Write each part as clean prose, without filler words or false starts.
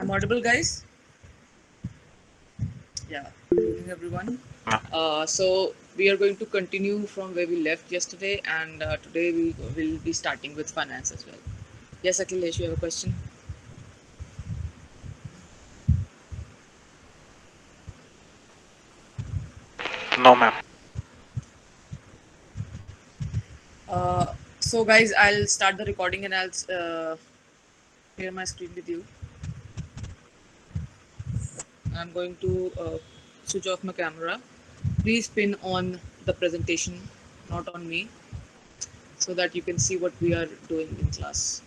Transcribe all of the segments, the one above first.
I'm audible, guys? Yeah. Good evening, everyone. So we are going to continue from where we left yesterday, and today we will be starting with finance as well. Yes, Akhilesh, you have a question? No, ma'am. So, guys, I'll start the recording and I'll share my screen with you. I'm going to switch off my camera. Please pin on the presentation, not on me, so that you can see what we are doing in class.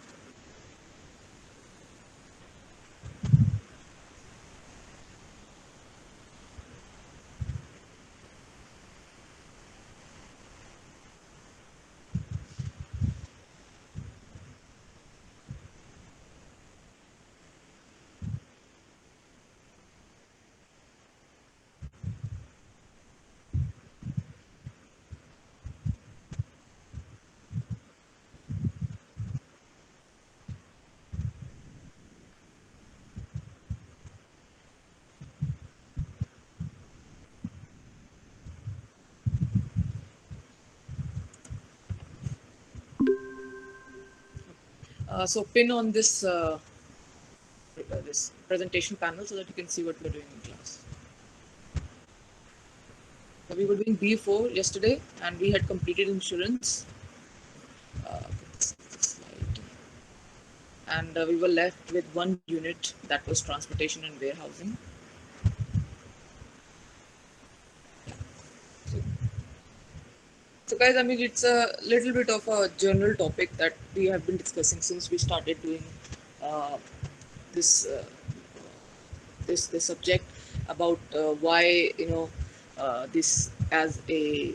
So pin on this presentation panel so that you can see what we're doing in class. So we were doing B4 yesterday, and we had completed insurance. This slide. And we were left with one unit, that was transportation and warehousing. So, so guys, I mean, it's a little bit of a general topic that we have been discussing since we started doing uh, this this subject about why this as a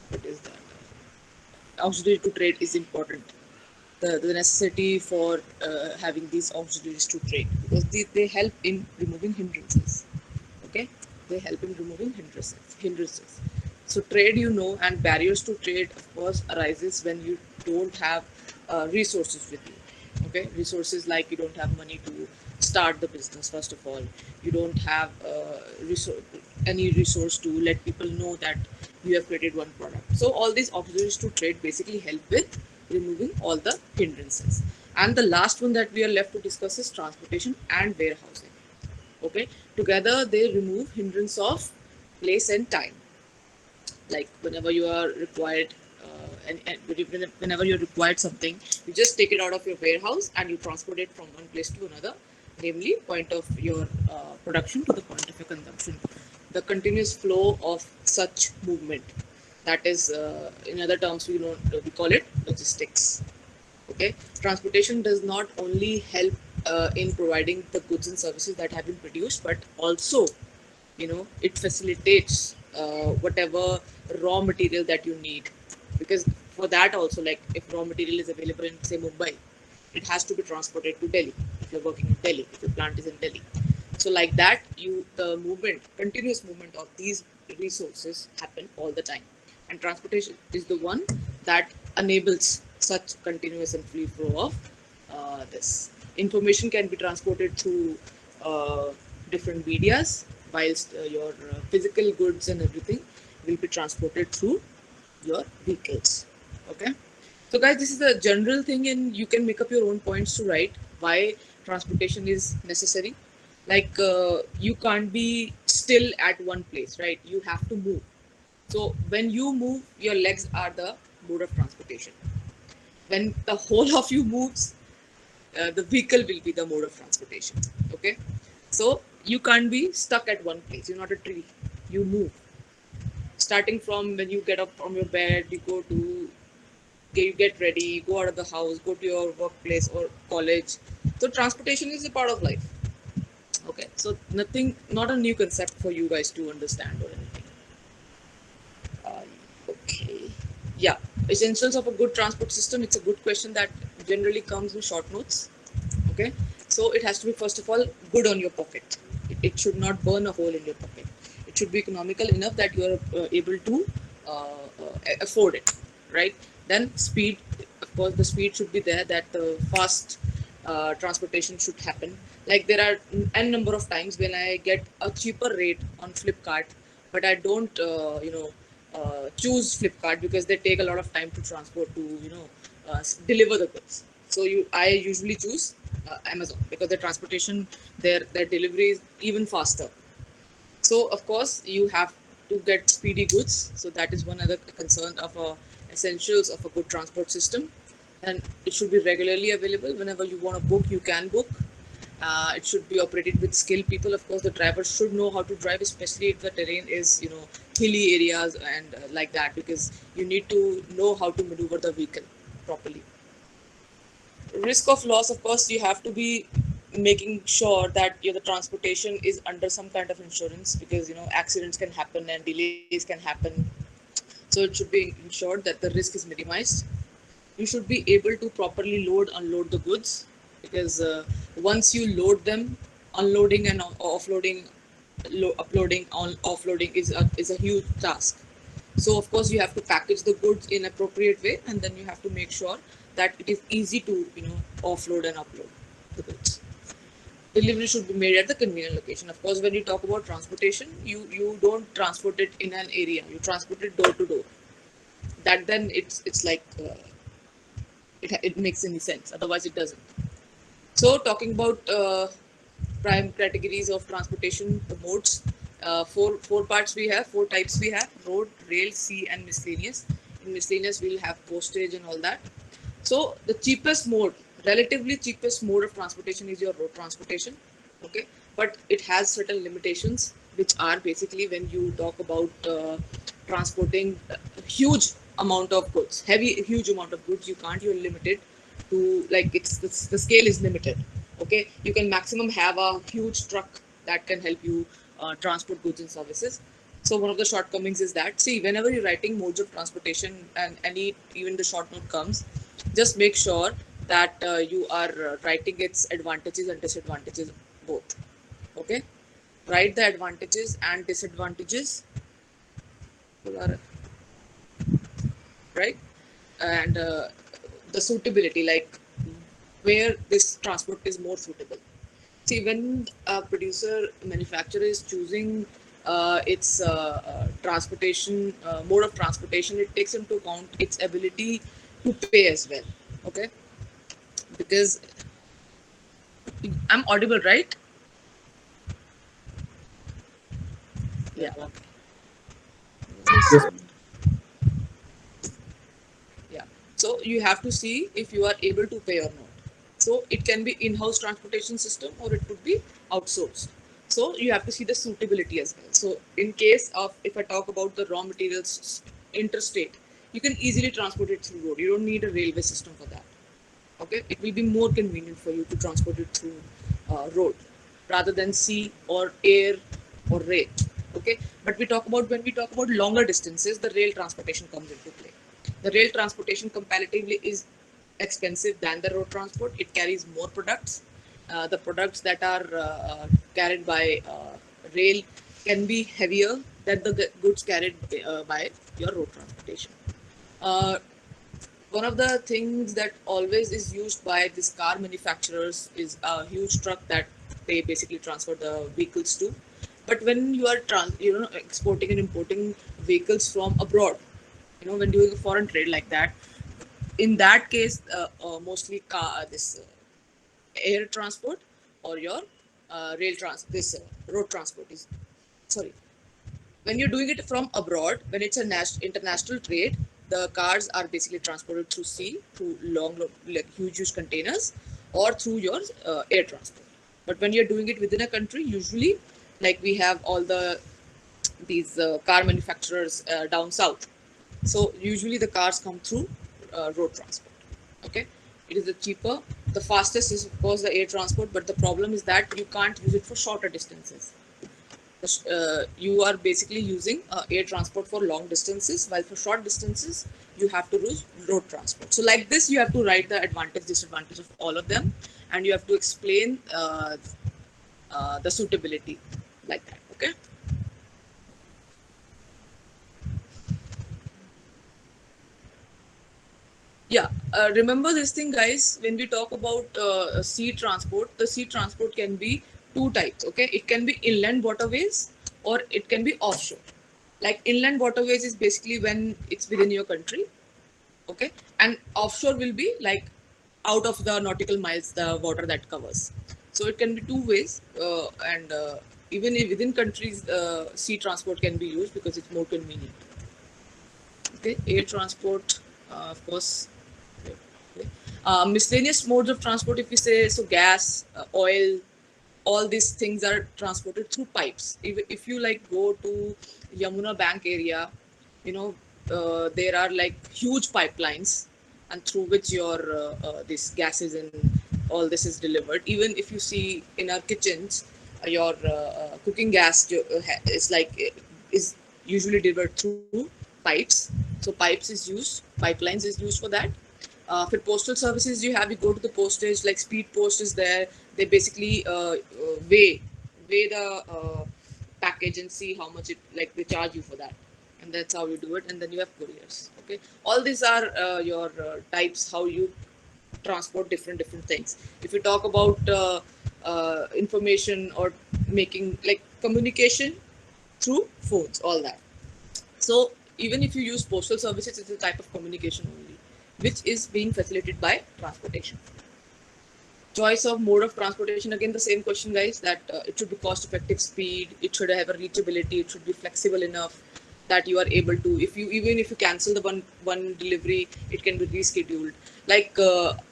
what is that auxiliary to trade is important. The necessity for having these auxiliaries to trade, because they help in removing hindrances. Okay, they help in removing hindrances. So trade, and barriers to trade, of course, arises when you don't have resources with you. Okay, resources like you don't have money to start the business. First of all, you don't have any resource to let people know that you have created one product. So all these auxiliaries to trade basically help with removing all the hindrances. And the last one that we are left to discuss is transportation and warehousing. Okay, together they remove hindrance of place and time. Like whenever you are required and whenever you're required something, you just take it out of your warehouse and you transport it from one place to another, namely point of your production to the point of your consumption. The continuous flow of such movement, that is, in other terms, we call it logistics. Okay, transportation does not only help in providing the goods and services that have been produced, but also, it facilitates whatever raw material that you need. Because for that also, like if raw material is available in, say, Mumbai, it has to be transported to Delhi if you're working in Delhi, if your plant is in Delhi. So like that, the continuous movement of these resources happen all the time, and transportation is the one that enables such continuous and free flow of this information. Can be transported through different medias, whilst your physical goods and everything will be transported through your vehicles. Okay, so guys, this is a general thing, and you can make up your own points to write why transportation is necessary. Like you can't be still at one place, right? You have to move. So when you move, your legs are the mode of transportation. When the whole of you moves, the vehicle will be the mode of transportation. Okay, so you can't be stuck at one place. You're not a tree. You move. Starting from when you get up from your bed, you get ready, go out of the house, go to your workplace or college. So transportation is a part of life. Okay, so nothing, not a new concept for you guys to understand or anything. Okay, yeah. Essentials of a good transport system. It's a good question that generally comes in short notes. Okay, so it has to be, first of all, good on your pocket. It should not burn a hole in your pocket. It should be economical enough that you are able to afford it, right? Then speed, of course, the speed should be there, that the fast transportation should happen. Like there are n number of times when I get a cheaper rate on Flipkart, but I don't, choose Flipkart because they take a lot of time to transport to, deliver the goods. So I usually choose Amazon because the transportation, their delivery is even faster. So of course you have to get speedy goods. So that is one other concern of essentials of a good transport system, and it should be regularly available. Whenever you want to book, you can book. It should be operated with skilled people. Of course, the driver should know how to drive, especially if the terrain is hilly areas and like that, because you need to know how to maneuver the vehicle properly. Risk of loss, of course, you have to be making sure that the transportation is under some kind of insurance, because accidents can happen and delays can happen. So it should be ensured that the risk is minimized. You should be able to properly load unload the goods, because once you load them, unloading and offloading, uploading on offloading is a huge task. So of course you have to package the goods in appropriate way, and then you have to make sure that it is easy to offload and upload the goods. Delivery should be made at the convenient location. Of course, when you talk about transportation, you don't transport it in an area, you transport it door to door. That then it's like, it makes any sense, otherwise it doesn't. So talking about prime categories of transportation, the modes, four parts we have, four types we have: road, rail, sea, and miscellaneous. In miscellaneous, we'll have postage and all that. So the cheapest mode, relatively cheapest mode of transportation is your road transportation. Okay, but it has certain limitations, which are basically when you talk about transporting a huge amount of goods, huge amount of goods. You can't. You're limited to, like, the scale is limited. Okay, you can maximum have a huge truck that can help you transport goods and services. So one of the shortcomings is that, see, whenever you're writing modes of transportation and any even the short note comes, just make sure that you are writing its advantages and disadvantages both. Okay, write the advantages and disadvantages, right? And the suitability, like where this transport is more suitable. See, when a producer manufacturer is choosing its transportation mode of transportation, it takes into account its ability to pay as well. Okay, because I'm audible, right? Yeah. Yes. Yeah. So you have to see if you are able to pay or not. So it can be in-house transportation system or it could be outsourced. So you have to see the suitability as well. So in case of, if I talk about the raw materials interstate, you can easily transport it through road. You don't need a railway system for that. Okay, it will be more convenient for you to transport it through road rather than sea or air or rail. Okay, but when we talk about longer distances, the rail transportation comes into play. The rail transportation comparatively is expensive than the road transport. It carries more products. The products that are carried by rail can be heavier than the goods carried by your road transportation. Uh, One of the things that always is used by these car manufacturers is a huge truck that they basically transfer the vehicles to. But when you are exporting and importing vehicles from abroad, when doing a foreign trade like that, in that case, mostly car this air transport or your rail trans this road transport is, sorry, when you're doing it from abroad, when it's a international trade, the cars are basically transported through sea, through like huge containers, or through your air transport. But when you're doing it within a country, usually, like we have all these car manufacturers down south. So usually the cars come through road transport. Okay, it is the cheaper. The fastest is of course the air transport, but the problem is that you can't use it for shorter distances. You are basically using air transport for long distances, while for short distances you have to use road transport. So like this, you have to write the advantage, disadvantage of all of them, and you have to explain the suitability like that. Okay. Yeah. remember this thing, guys. When we talk about sea transport, the sea transport can be two types. Okay, it can be inland waterways or it can be offshore. Like inland waterways is basically when it's within your country, okay, and offshore will be like out of the nautical miles the water that covers. So it can be two ways, and even if within countries, sea transport can be used because it's more convenient. Okay, air transport, of course. Okay. Miscellaneous modes of transport, if we say, so gas, oil, all these things are transported through pipes. If you like go to Yamuna Bank area, you know, there are like huge pipelines, and through which your this gases and all this is delivered. Even if you see in our kitchens, your cooking gas is like is usually delivered through pipes. So pipes is used, pipelines is used for that. For postal services, you go to the postage, like speed post is there. They basically weigh the package and see how much it, like they charge you for that, and that's how you do it. And then you have couriers. Okay, all these are your types how you transport different things. If you talk about information or making like communication through phones, all that. So even if you use postal services, it's a type of communication only, which is being facilitated by transportation. Choice of mode of transportation, again the same question, guys, that it should be cost effective, speed, it should have a reachability, it should be flexible enough that you are able to, if you even if you cancel the one delivery, it can be rescheduled. Like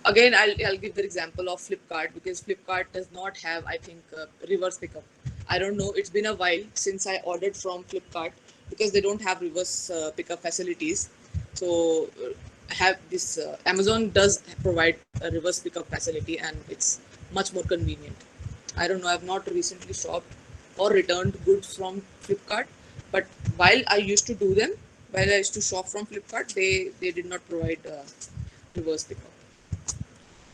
again, I'll give the example of Flipkart, because Flipkart does not have, I think, reverse pickup. I don't know, it's been a while since I ordered from Flipkart, because they don't have reverse pickup facilities. So have this Amazon does provide a reverse pickup facility, and it's much more convenient. I don't know, I've not recently shopped or returned goods from Flipkart, but while I used to do them, while I used to shop from Flipkart, they did not provide reverse pickup.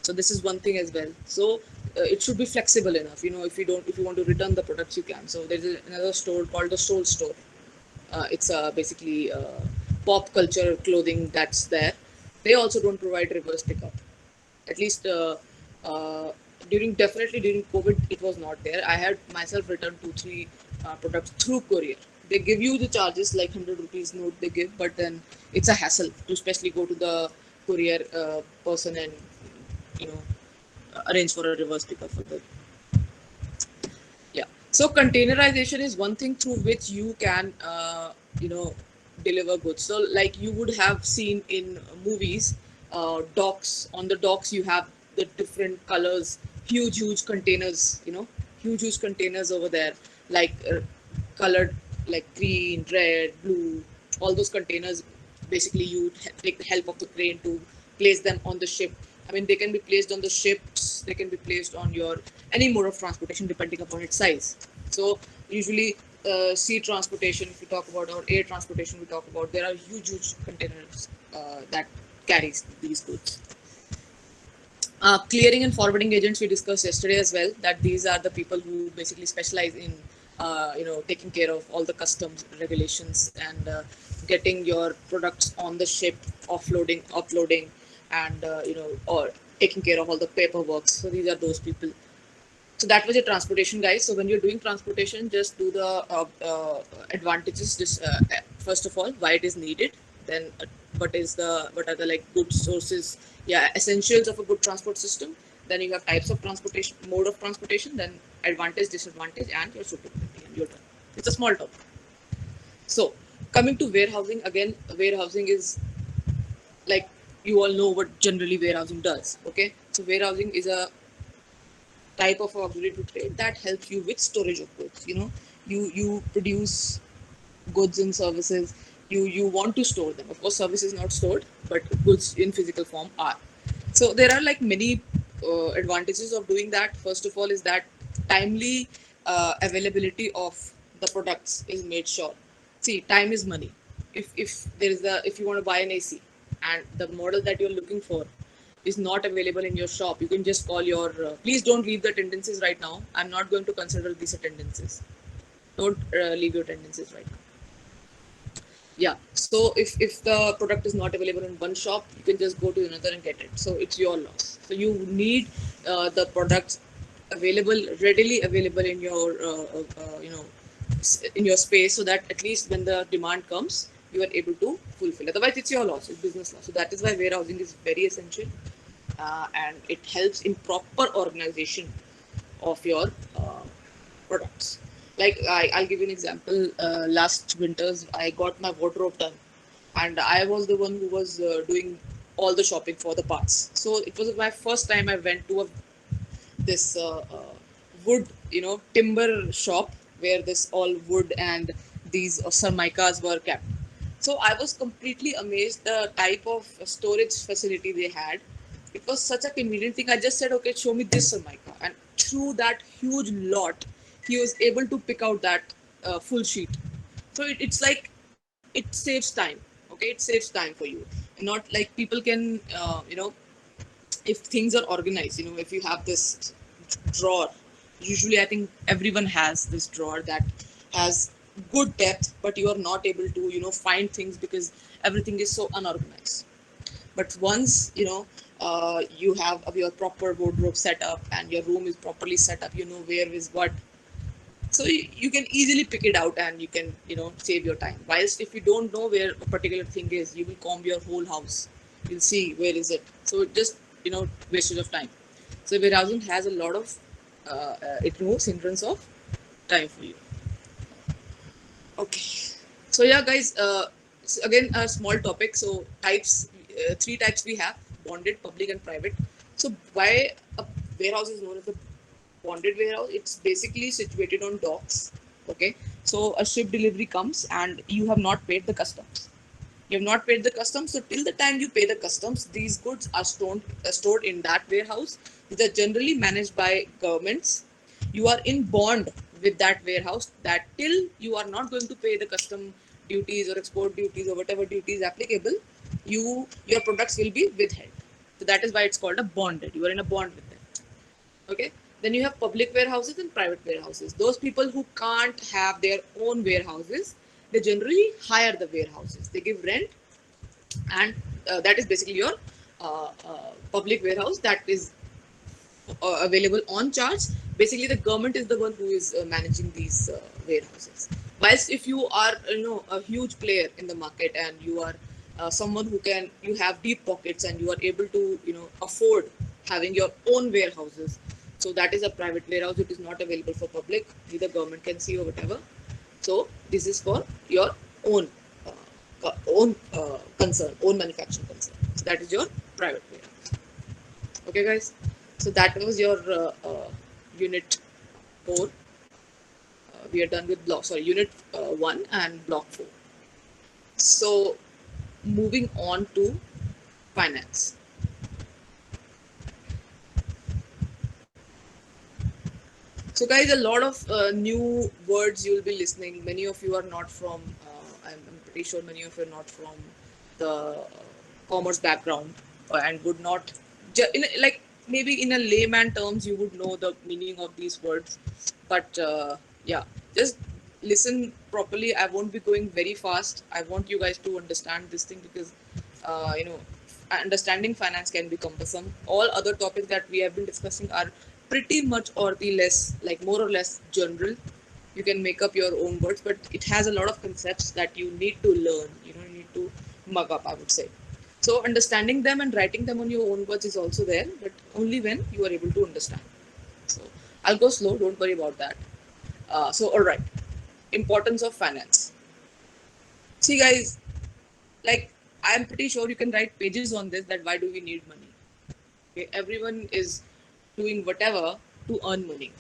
So this is one thing as well. So it should be flexible enough, if you want to return the products, you can. So there's another store called the Soul Store. It's basically pop culture clothing that's there. They also don't provide reverse pickup. At least uh, definitely during COVID, it was not there. I had myself returned 2 3 products through courier. They give you the charges like 100 rupees note they give, but then it's a hassle to especially go to the courier person and you know arrange for a reverse pickup for the. Yeah. So containerization is one thing through which you can, deliver goods. So like you would have seen in movies, docks. On the docks, you have the different colors, huge containers. Huge containers over there, like colored, like green, red, blue. All those containers. Basically, you take the help of the crane to place them on the ship. I mean, they can be placed on the ships, they can be placed on your any mode of transportation depending upon its size. So usually sea transportation, if we talk about, or air transportation we talk about, there are huge containers that carries these goods. Clearing and forwarding agents we discussed yesterday as well, that these are the people who basically specialize in taking care of all the customs regulations and getting your products on the ship, offloading, uploading, and or taking care of all the paperwork. So these are those people. So that was your transportation, guys. So when you're doing transportation, just do the advantages. Just first of all, why it is needed. Then what are the like good sources? Yeah, essentials of a good transport system. Then you have types of transportation, mode of transportation. Then advantage, disadvantage, and your suitability. And you're done. It's a small topic. So coming to warehousing again, warehousing is like you all know what generally warehousing does. Okay, so warehousing is a type of auxiliary to trade that helps you with storage of goods. You produce goods and services. You want to store them. Of course, service is not stored, but goods in physical form are. So there are like many advantages of doing that. First of all, is that timely availability of the products is made sure. See, time is money. If you want to buy an AC and the model that you're looking for is not available in your shop, you can just call your. Please don't leave the attendances right now. I'm not going to consider these attendances. Don't leave your attendances right now. Yeah. So if the product is not available in one shop, you can just go to another and get it. So it's your loss. So you need the products available, readily available in your in your space, so that at least when the demand comes, you are able to fulfill. Otherwise, it's your loss. It's business loss. So that is why warehousing is very essential, and it helps in proper organization of your products. Like I'll give you an example. Last winters, I got my wardrobe done, and I was the one who was doing all the shopping for the parts. So it was my first time I went to a this wood, timber shop where this all wood and these cermicas were kept. So I was completely amazed the type of storage facility they had. It was such a convenient thing. I just said, okay, show me this cermica, and through that huge lot, he was able to pick out that full sheet. So it's like it saves time. Okay, it saves time for you, not like people can if things are organized, if you have this drawer, usually I think everyone has this drawer that has good depth, but you are not able to find things because everything is so unorganized. But once you have your proper wardrobe set up and your room is properly set up, you know where is what, so you can easily pick it out and you can save your time. Whilst if you don't know where a particular thing is, you will comb your whole house, you'll see where is it, so it just wastage of time. So warehousing has a lot of it removes hindrance of time for you. Okay, so yeah guys, so again a small topic. So types, three types we have: bonded, public and private. So why a warehouse is known as a bonded warehouse? It's basically situated on docks. Okay, so a ship delivery comes and you have not paid the customs. You have not paid the customs, so till the time you pay the customs, these goods are stored in that warehouse. These are generally managed by governments. You are in bond with that warehouse that till you are not going to pay the custom duties or export duties or whatever duties applicable, your products will be withheld. So that is why it's called a bonded. You are in a bond with them. Okay, then you have public warehouses and private warehouses. Those people who can't have their own warehouses, they generally hire the warehouses. They give rent, and that is basically your public warehouse that is available on charge. Basically, the government is the one who is managing these warehouses. Whilst if you are a huge player in the market and you are someone who can you have deep pockets and you are able to afford having your own warehouses, so that is a private warehouse. It is not available for public. Neither government can see or whatever. So this is for your own concern, own manufacturing concern. So that is your private warehouse. Okay, guys. So that was your unit 4. We are done with unit 1 and block 4. So moving on to finance. So guys, a lot of new words you will be listening. Many of you are not from. I'm pretty sure many of you are not from the commerce background and would not. Like maybe in a layman terms, you would know the meaning of these words, but yeah, just listen properly. I won't be going very fast. I want you guys to understand this thing because uh, you know understanding finance can be cumbersome. All other topics that we have been discussing are pretty much or the less, like more or less general. You can make up your own words, but it has a lot of concepts that you need to learn. You need to mug up, I would say. So understanding them and writing them on your own words is also there, but only when you are able to understand. So I'll go slow. Don't worry about that. So all right, importance of finance. See, guys, like I'm pretty sure you can write pages on this. That why do we need money? Okay, everyone is doing whatever to earn money.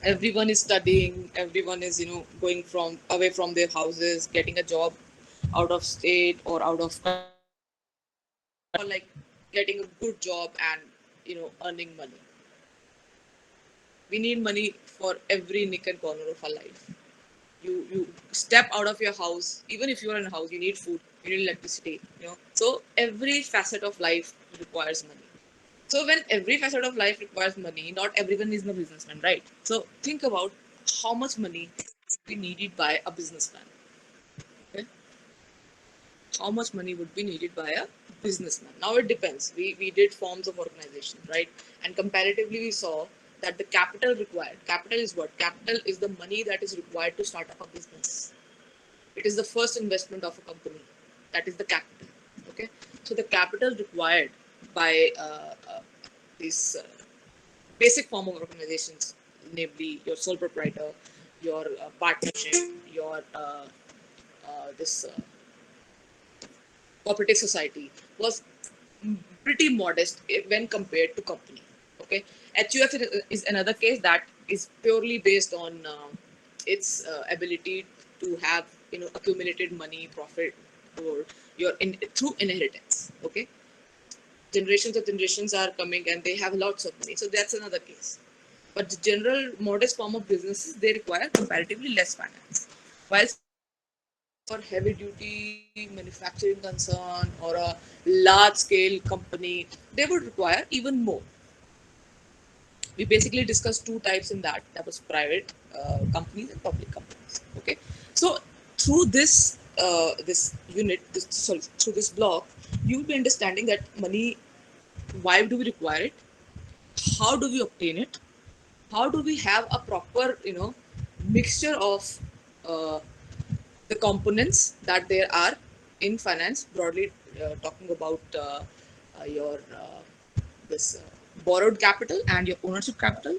Everyone is studying. Everyone is going from away from their houses, getting a job out of state or out of country, or like getting a good job and earning money. We need money for every nick and corner of our life. You step out of your house, even if you are in a house, you need food, you need electricity, so every facet of life requires money. So when every facet of life requires money, not everyone is a businessman, right? So think about how much money we needed by a businessman. Okay, how much money would be needed by a businessman. Now it depends. We did forms of organization, right? And comparatively, we saw that the capital required. Capital is what? Capital is the money that is required to start up a business. It is the first investment of a company. That is the capital. Okay. So the capital required by this basic form of organizations, namely your sole proprietor, your partnership, your this cooperative society, was pretty modest when compared to company. Okay, HUF is another case that is purely based on its ability to have accumulated money, profit, or your through inheritance. Okay, generations of generations are coming and they have lots of money, so that's another case. But the general modest form of businesses, they require comparatively less finance, while for heavy duty manufacturing concern or a large scale company, they would require even more. We basically discussed two types in that. That was private companies and public companies. Okay, so through this unit, through this block, you will be understanding that money. Why do we require it? How do we obtain it? How do we have a proper mixture of uh, the components that there are in finance, broadly talking about your this borrowed capital and your ownership capital.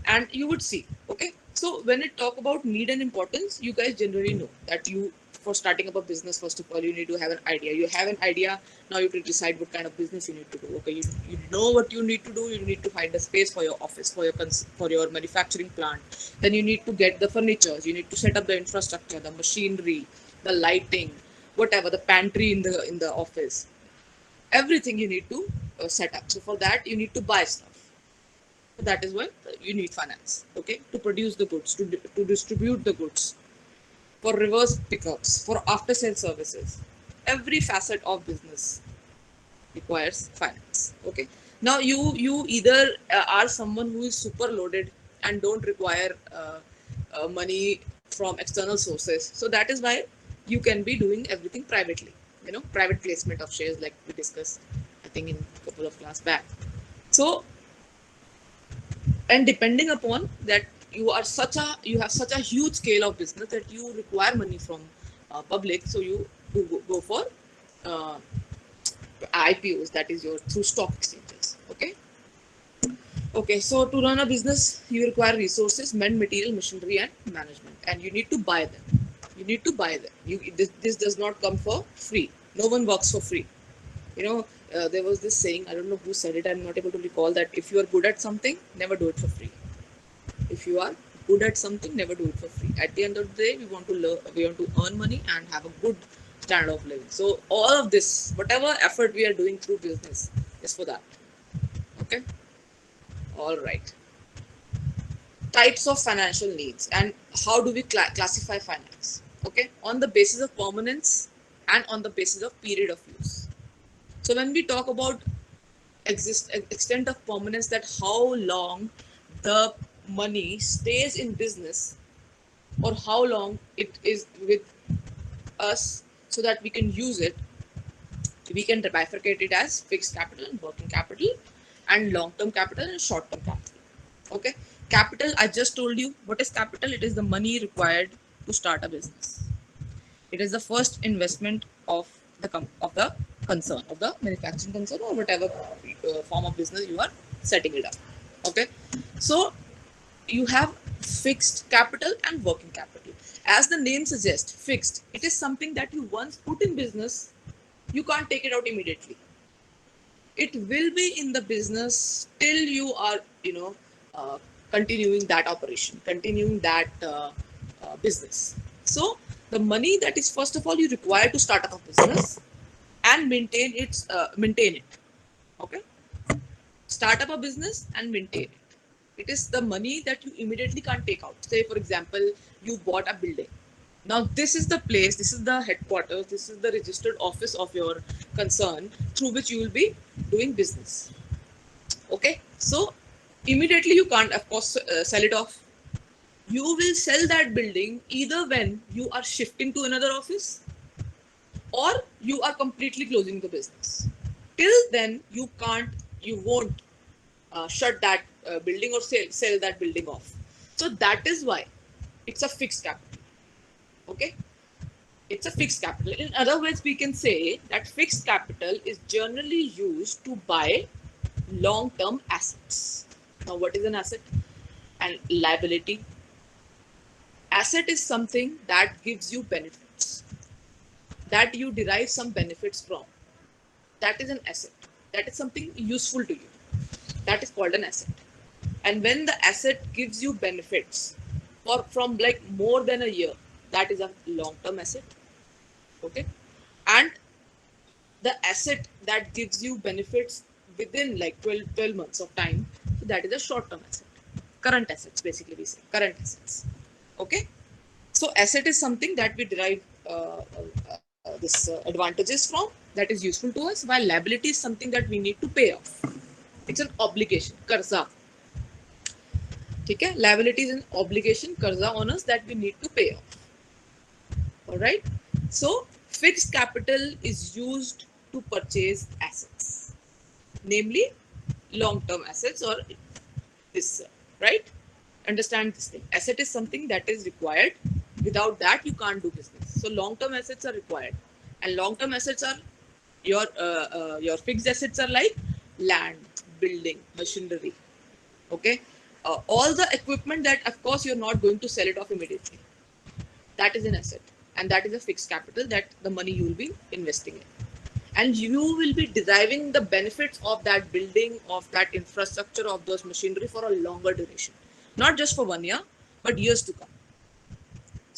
And you would see, okay, so when it talk about need and importance, you guys generally know that you, for starting up a business, first of all you need to have an idea. You have an idea, now you can decide what kind of business you need to do. Okay, you know what you need to do. You need to find a space for your office, for your manufacturing plant. Then you need to get the furniture, you need to set up the infrastructure, the machinery, the lighting, whatever, the pantry in the office, everything you need to set up. So for that you need to buy stuff. That is why you need finance, okay, to produce the goods, to distribute the goods, for reverse pickups, for after sale services. Every facet of business requires finance. Okay. Now you either are someone who is super loaded and don't require money from external sources. So that is why you can be doing everything privately. Private placement of shares, like we discussed, I think in a couple of class back. So, and depending upon that, you have such a huge scale of business that you require money from public, so you go for uh, IPOs, that is your through stock exchanges. Okay, so to run a business you require resources, men, material, machinery, and management, and you need to buy them. This does not come for free. No one works for free. There was this saying, I don't know who said it, I'm not able to recall, that if you are good at something, never do it for free. If you are good at something, never do it for free. At the end of the day, we want to learn, we want to earn money and have a good standard of living. So all of this, whatever effort we are doing through business, is for that. Okay. All right. Types of financial needs and how do we classify finance? Okay, on the basis of permanence and on the basis of period of use. So when we talk about extent of permanence, that how long the money stays in business or how long it is with us so that we can use it, we can bifurcate it as fixed capital and working capital, and long-term capital and short-term capital. Okay, capital, I just told you what is capital. It is the money required to start a business. It is the first investment of the concern, of the manufacturing concern, or whatever form of business you are setting it up. Okay, so you have fixed capital and working capital. As the name suggests, fixed, it is something that you once put in business, you can't take it out immediately. It will be in the business till you are uh, continuing that operation, continuing that business. So the money that is, first of all, you require to start up a business and maintain it. Okay, start up a business and maintain it. It is the money that you immediately can't take out. Say, for example, you bought a building. Now, this is the place, this is the headquarters, this is the registered office of your concern through which you will be doing business. Okay, so immediately you can't, of course, sell it off. You will sell that building either when you are shifting to another office, or you are completely closing the business. Till then, you won't shut that building or sell that building off. So that is why it's a fixed capital. Okay, it's a fixed capital. In other words, we can say that fixed capital is generally used to buy long-term assets. Now, what is an asset? And liability. Asset is something that gives you benefits, that you derive some benefits from. That is an asset. That is something useful to you. That is called an asset. And when the asset gives you benefits from like more than a year, that is a long-term asset. Okay. And the asset that gives you benefits within like 12 months of time, so that is a short-term asset. Current assets, basically we say current assets. Okay. So asset is something that we derive this advantages from, that is useful to us, while liability is something that we need to pay off. It's an obligation, karza. Okay? Liability is an obligation, karza on us, that we need to pay off. All right. So fixed capital is used to purchase assets, namely long-term assets or this, right? Understand this thing. Asset is something that is required. Without that, you can't do business. So long-term assets are required, and long-term assets are your fixed assets are like land, building, machinery. Okay, all the equipment that, of course, you're not going to sell it off immediately. That is an asset, and that is a fixed capital, that the money you will be investing in, and you will be deriving the benefits of that building, of that infrastructure, of those machinery for a longer duration, not just for 1 year, but years to come.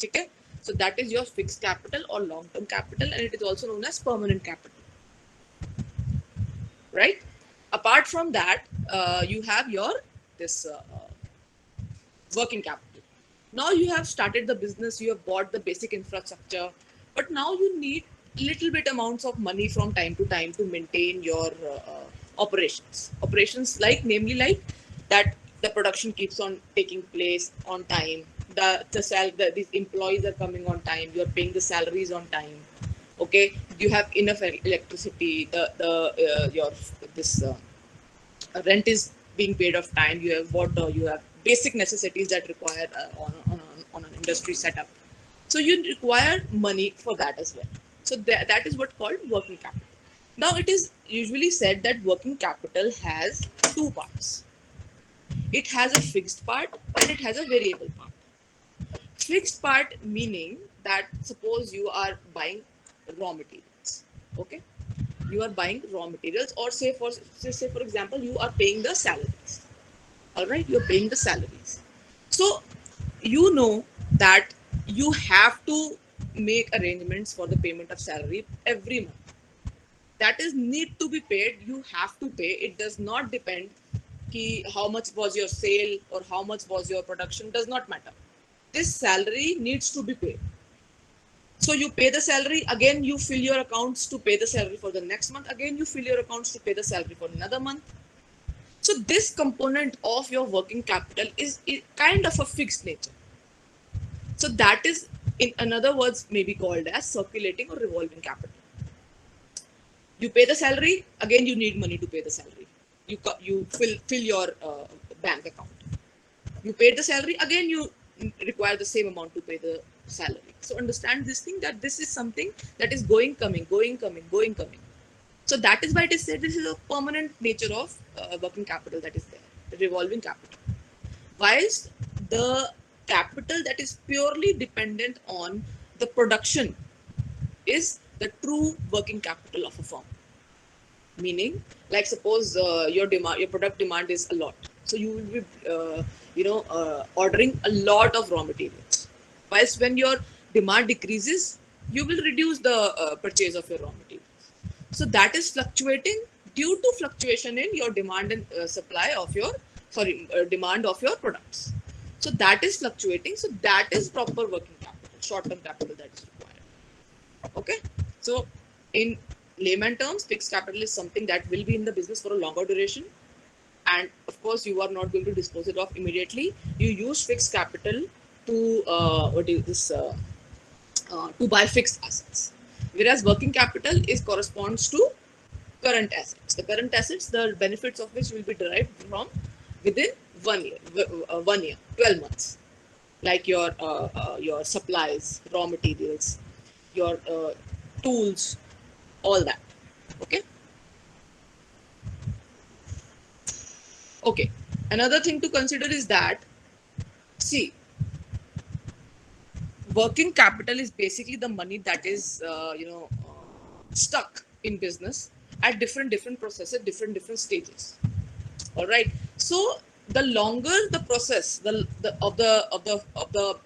Okay, so that is your fixed capital or long-term capital, and it is also known as permanent capital, right? Apart from that, you have your this working capital. Now you have started the business, you have bought the basic infrastructure, but now you need little bit amounts of money from time to time to maintain your operations, like namely like that the production keeps on taking place on time, these employees are coming on time, you are paying the salaries on time. Okay, you have enough electricity, the your this rent is being paid of time, you have water, you have basic necessities that require on an industry setup. So you require money for that as well. So that is what called working capital. Now it is usually said that working capital has two parts. It has a fixed part and it has a variable part. Fixed part meaning that suppose you are buying raw materials. Okay, you are buying raw materials, or say for example, you are paying the salaries. All right, you're paying the salaries. So you know that you have to make arrangements for the payment of salary every month. That is need to be paid. You have to pay. It does not depend how much was your sale or how much was your production. Does not matter. This salary needs to be paid. So you pay the salary, again you fill your accounts to pay the salary for the next month, again you fill your accounts to pay the salary for another month. So this component of your working capital is kind of a fixed nature. So that is, in another words, maybe called as circulating or revolving capital. You pay the salary, again you need money to pay the salary. You fill your bank account. You paid the salary, again you require the same amount to pay the salary. So understand this thing, that this is something that is going, coming, going, coming, going, coming. So that is why it is said this is a permanent nature of working capital that is there, the revolving capital. Whilst the capital that is purely dependent on the production is the true working capital of a firm. Meaning, like suppose your product demand is a lot, so you will be ordering a lot of raw materials. Whilst when your demand decreases, you will reduce the purchase of your raw materials. So that is fluctuating due to fluctuation in your demand and supply of your demand of your products. So that is fluctuating. So that is proper working capital, short-term capital that is required. Okay, so in layman terms, fixed capital is something that will be in the business for a longer duration, and of course you are not going to dispose it off immediately. You use fixed capital to to buy fixed assets. Whereas working capital is corresponds to current assets. The current assets, the benefits of which will be derived from within 1 year, 1 year, 12 months, like your supplies, raw materials, your tools, all that. Okay. Okay. Another thing to consider is that, see, working capital is basically the money that is stuck in business at different processes, different stages. All right. So the longer the process, the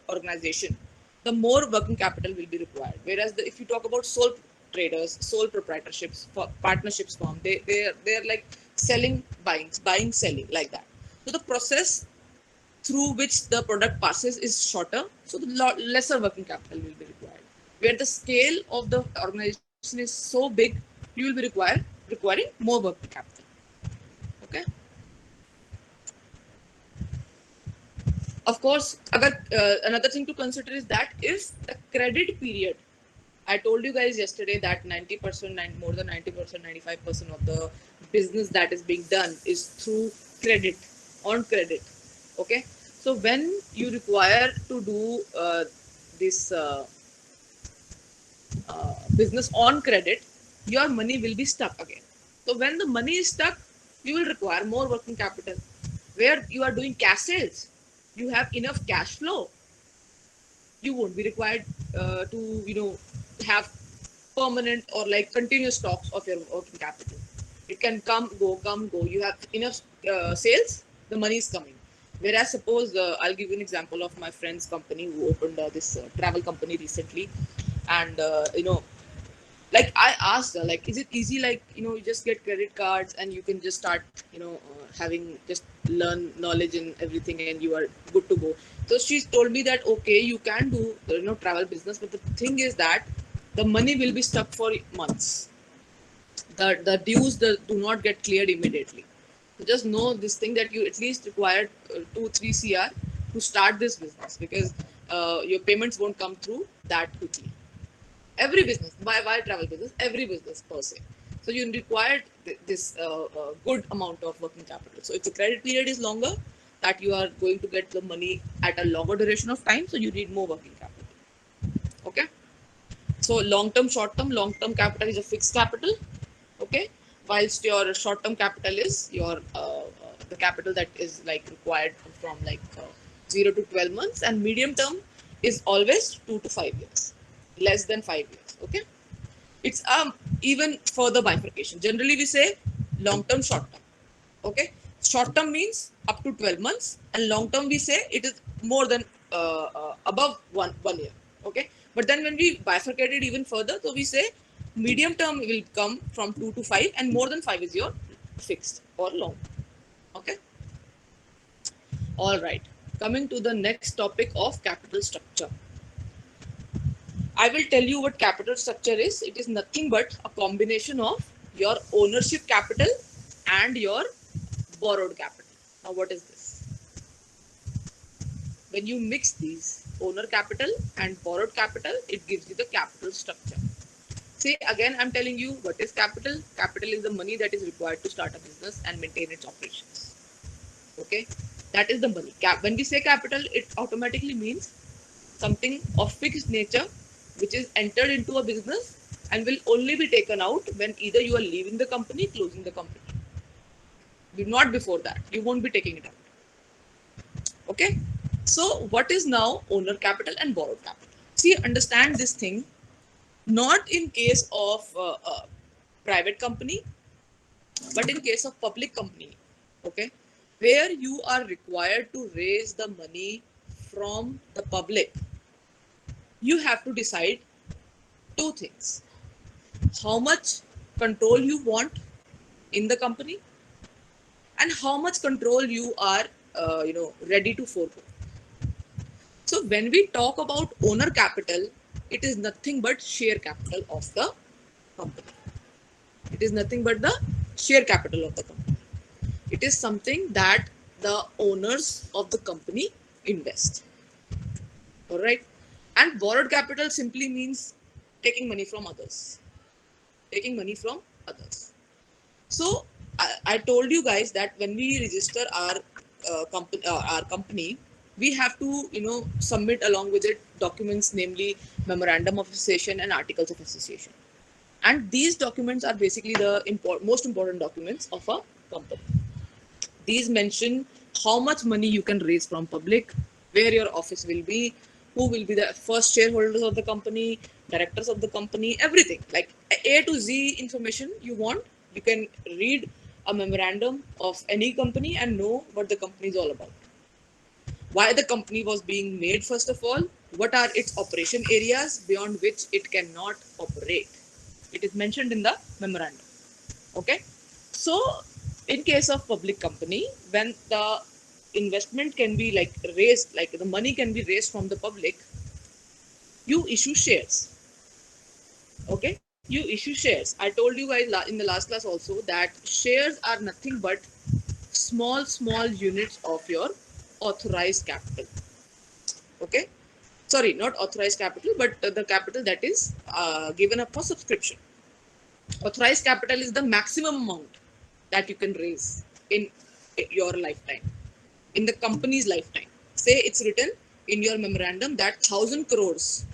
organization, the more working capital will be required. Whereas if you talk about sole traders, sole proprietorships, partnerships firm, they're like selling, buying, selling, like that. So the process through which the product passes is shorter, so the lesser working capital will be required. Where the scale of the organization is so big, you will be requiring more working capital. Okay. Of course, another thing to consider is that if the credit period, I told you guys yesterday that 90%, more than 90%, 95% of the business that is being done is through credit, on credit. Okay. So when you require to do this business on credit, your money will be stuck again. So when the money is stuck, you will require more working capital. Where you are doing cash sales, you have enough cash flow, you won't be required to have permanent or like continuous stocks of your working capital. It can come go. You have enough sales, the money is coming. Whereas suppose I'll give you an example of my friend's company who opened this travel company recently. And like I asked her, like, is it easy, like you just get credit cards and you can just start having just learn knowledge and everything and you are good to go. So she's told me that okay, you can do travel business, but the thing is that the money will be stuck for months. The dues do not get cleared immediately. So just know this thing, that you at least require 2 3 cr to start this business, because your payments won't come through that quickly. Every business, why travel business, every business per se. So you require this good amount of working capital. So if the credit period is longer, that you are going to get the money at a longer duration of time, so you need more working capital. Okay. So long term capital is a fixed capital. Okay. Whilst your short term capital is your the capital that is like required from like 0 to 12 months, and medium term is always 2 to 5 years, less than 5 years. Okay. It's even further bifurcation. Generally we say long term, short term. Okay. Short term means up to 12 months, and long term we say it is more than above one year. Okay. But then when we bifurcate it even further, so we say medium term will come from 2 to 5, and more than 5 is your fixed or long. Okay. All right. Coming to the next topic of capital structure. I will tell you what capital structure is. It is nothing but a combination of your ownership capital and your borrowed capital. Now, what is this? When you mix these, owner capital and borrowed capital, it gives you the capital structure. See, again, I'm telling you what is capital. Capital is the money that is required to start a business and maintain its operations. Okay, that is the money. When we say capital, it automatically means something of fixed nature, which is entered into a business and will only be taken out when either you are leaving the company, closing the company. Not before that. You won't be taking it out. Okay. So, what is now owner capital and borrowed capital? See, understand this thing. Not in case of private company, but in case of public company. Okay, where you are required to raise the money from the public, you have to decide two things: how much control you want in the company, and how much control you are ready to forego. So when we talk about owner capital, it is nothing but share capital of the company. It is nothing but the share capital of the company. It is something that the owners of the company invest. All right. And borrowed capital simply means taking money from others. Taking money from others. So I told you guys that when we register our company, we have to submit along with it documents, namely memorandum of association and articles of association. And these documents are basically the most important documents of a company. These mention how much money you can raise from public, where your office will be, who will be the first shareholders of the company, directors of the company, everything. Like A to Z information you want, you can read a memorandum of any company and know what the company is all about. Why the company was being made, first of all, what are its operation areas beyond which it cannot operate. It is mentioned in the memorandum. Okay, so in case of public company, when the investment can be like raised, like the money can be raised from the public, you issue shares. Okay, you issue shares. I told you guys in the last class also that shares are nothing but small units of your authorized capital. Okay, sorry, not authorized capital, but the capital that is given up for subscription. Authorized capital is the maximum amount that you can raise in your lifetime, in the company's lifetime. Say it's written in your memorandum that 1,000 crores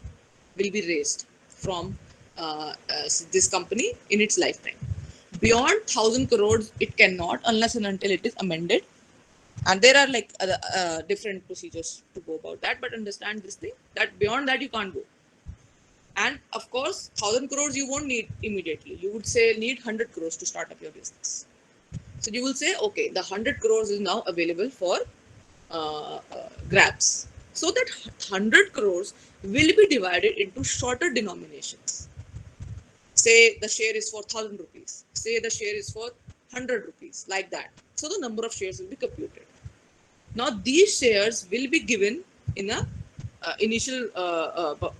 will be raised from this company in its lifetime. Beyond 1,000 crores, it cannot unless and until it is amended. And there are like different procedures to go about that. But understand this thing that beyond that you can't go. And of course, 1,000 crores you won't need immediately. You would say need 100 crores to start up your business. So you will say, okay, the 100 crores is now available for grabs. So that 100 crores will be divided into shorter denominations. Say the share is for 1,000 rupees. Say the share is for 100 rupees, like that. So the number of shares will be computed. Now these shares will be given in a initial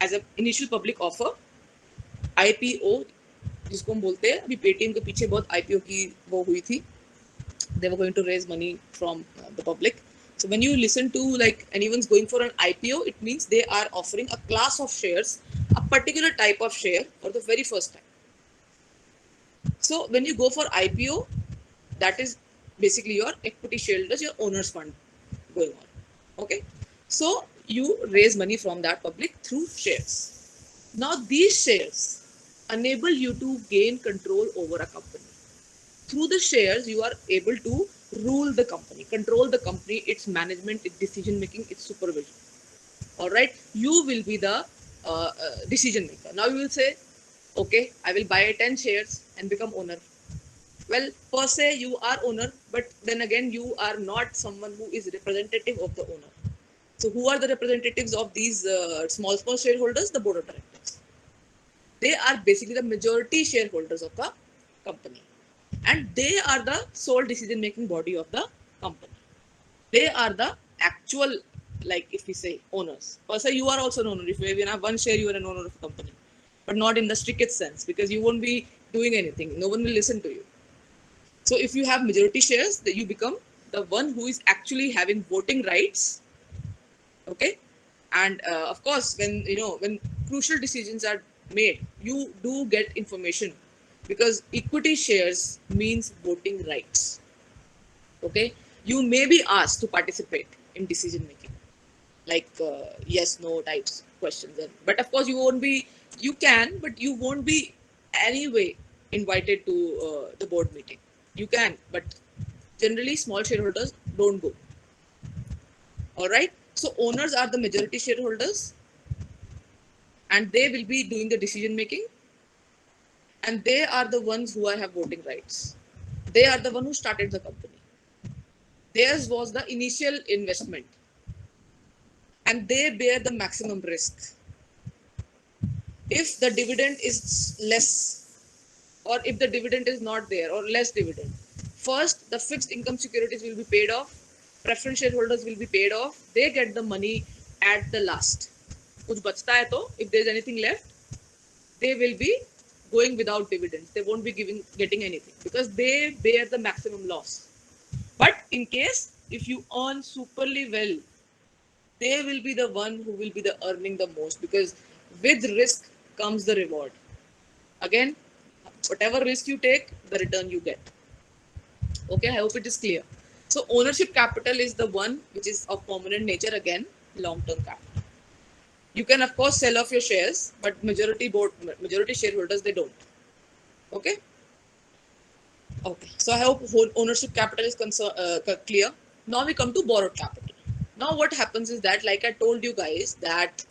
as an initial public offer, IPO, जिसको हम बोलते हैं. अभी Paytm के पीछे बहुत IPO की वो हुई थी. They were going to raise money from the public. So when you listen to like anyone's going for an IPO, it means they are offering a class of shares, a particular type of share for the very first time. So when you go for IPO, that is basically your equity shareholders, your owners fund going on. Okay, so you raise money from that public through shares. Now these shares enable you to gain control over a company. Through the shares, you are able to rule the company, control the company, its management, its decision making, its supervision. All right, you will be the decision maker. Now you will say, okay, I will buy 10 shares and become owner. Well, per se, you are owner, but then again, you are not someone who is representative of the owner. So, who are the representatives of these small shareholders? The board of directors. They are basically the majority shareholders of the company, and they are the sole decision-making body of the company. They are the actual, like if we say owners. Per se, you are also an owner. If you even have one share, you are an owner of a company, but not in the strictest sense because you won't be doing anything. No one will listen to you. So if you have majority shares, that you become the one who is actually having voting rights. Okay, and of course, when crucial decisions are made, you do get information because equity shares means voting rights. Okay, you may be asked to participate in decision making, like yes, no types questions, but of course you won't be. You can, but you won't be anyway invited to the board meeting. You can, but generally small shareholders don't go. All right, so owners are the majority shareholders and they will be doing the decision making, and they are the ones who have voting rights. They are the one who started the company. Theirs was the initial investment and they bear the maximum risk. If the dividend is less, or if the dividend is not there, or less dividend, first the fixed income securities will be paid off, preference shareholders will be paid off, they get the money at the last. Kuch bachta hai to, if there is anything left, they will be going without dividends. They won't be getting anything because they bear the maximum loss. But in case if you earn superly well, they will be the one who will be the earning the most because with risk comes the reward. Again, whatever risk you take, the return you get. Okay, I hope it is clear. So ownership capital is the one which is of permanent nature, again, long-term capital. You can of course sell off your shares, but majority shareholders, they don't. Okay. Okay. So I hope whole ownership capital is clear. Now we come to borrowed capital. Now what happens is that, like I told you guys, that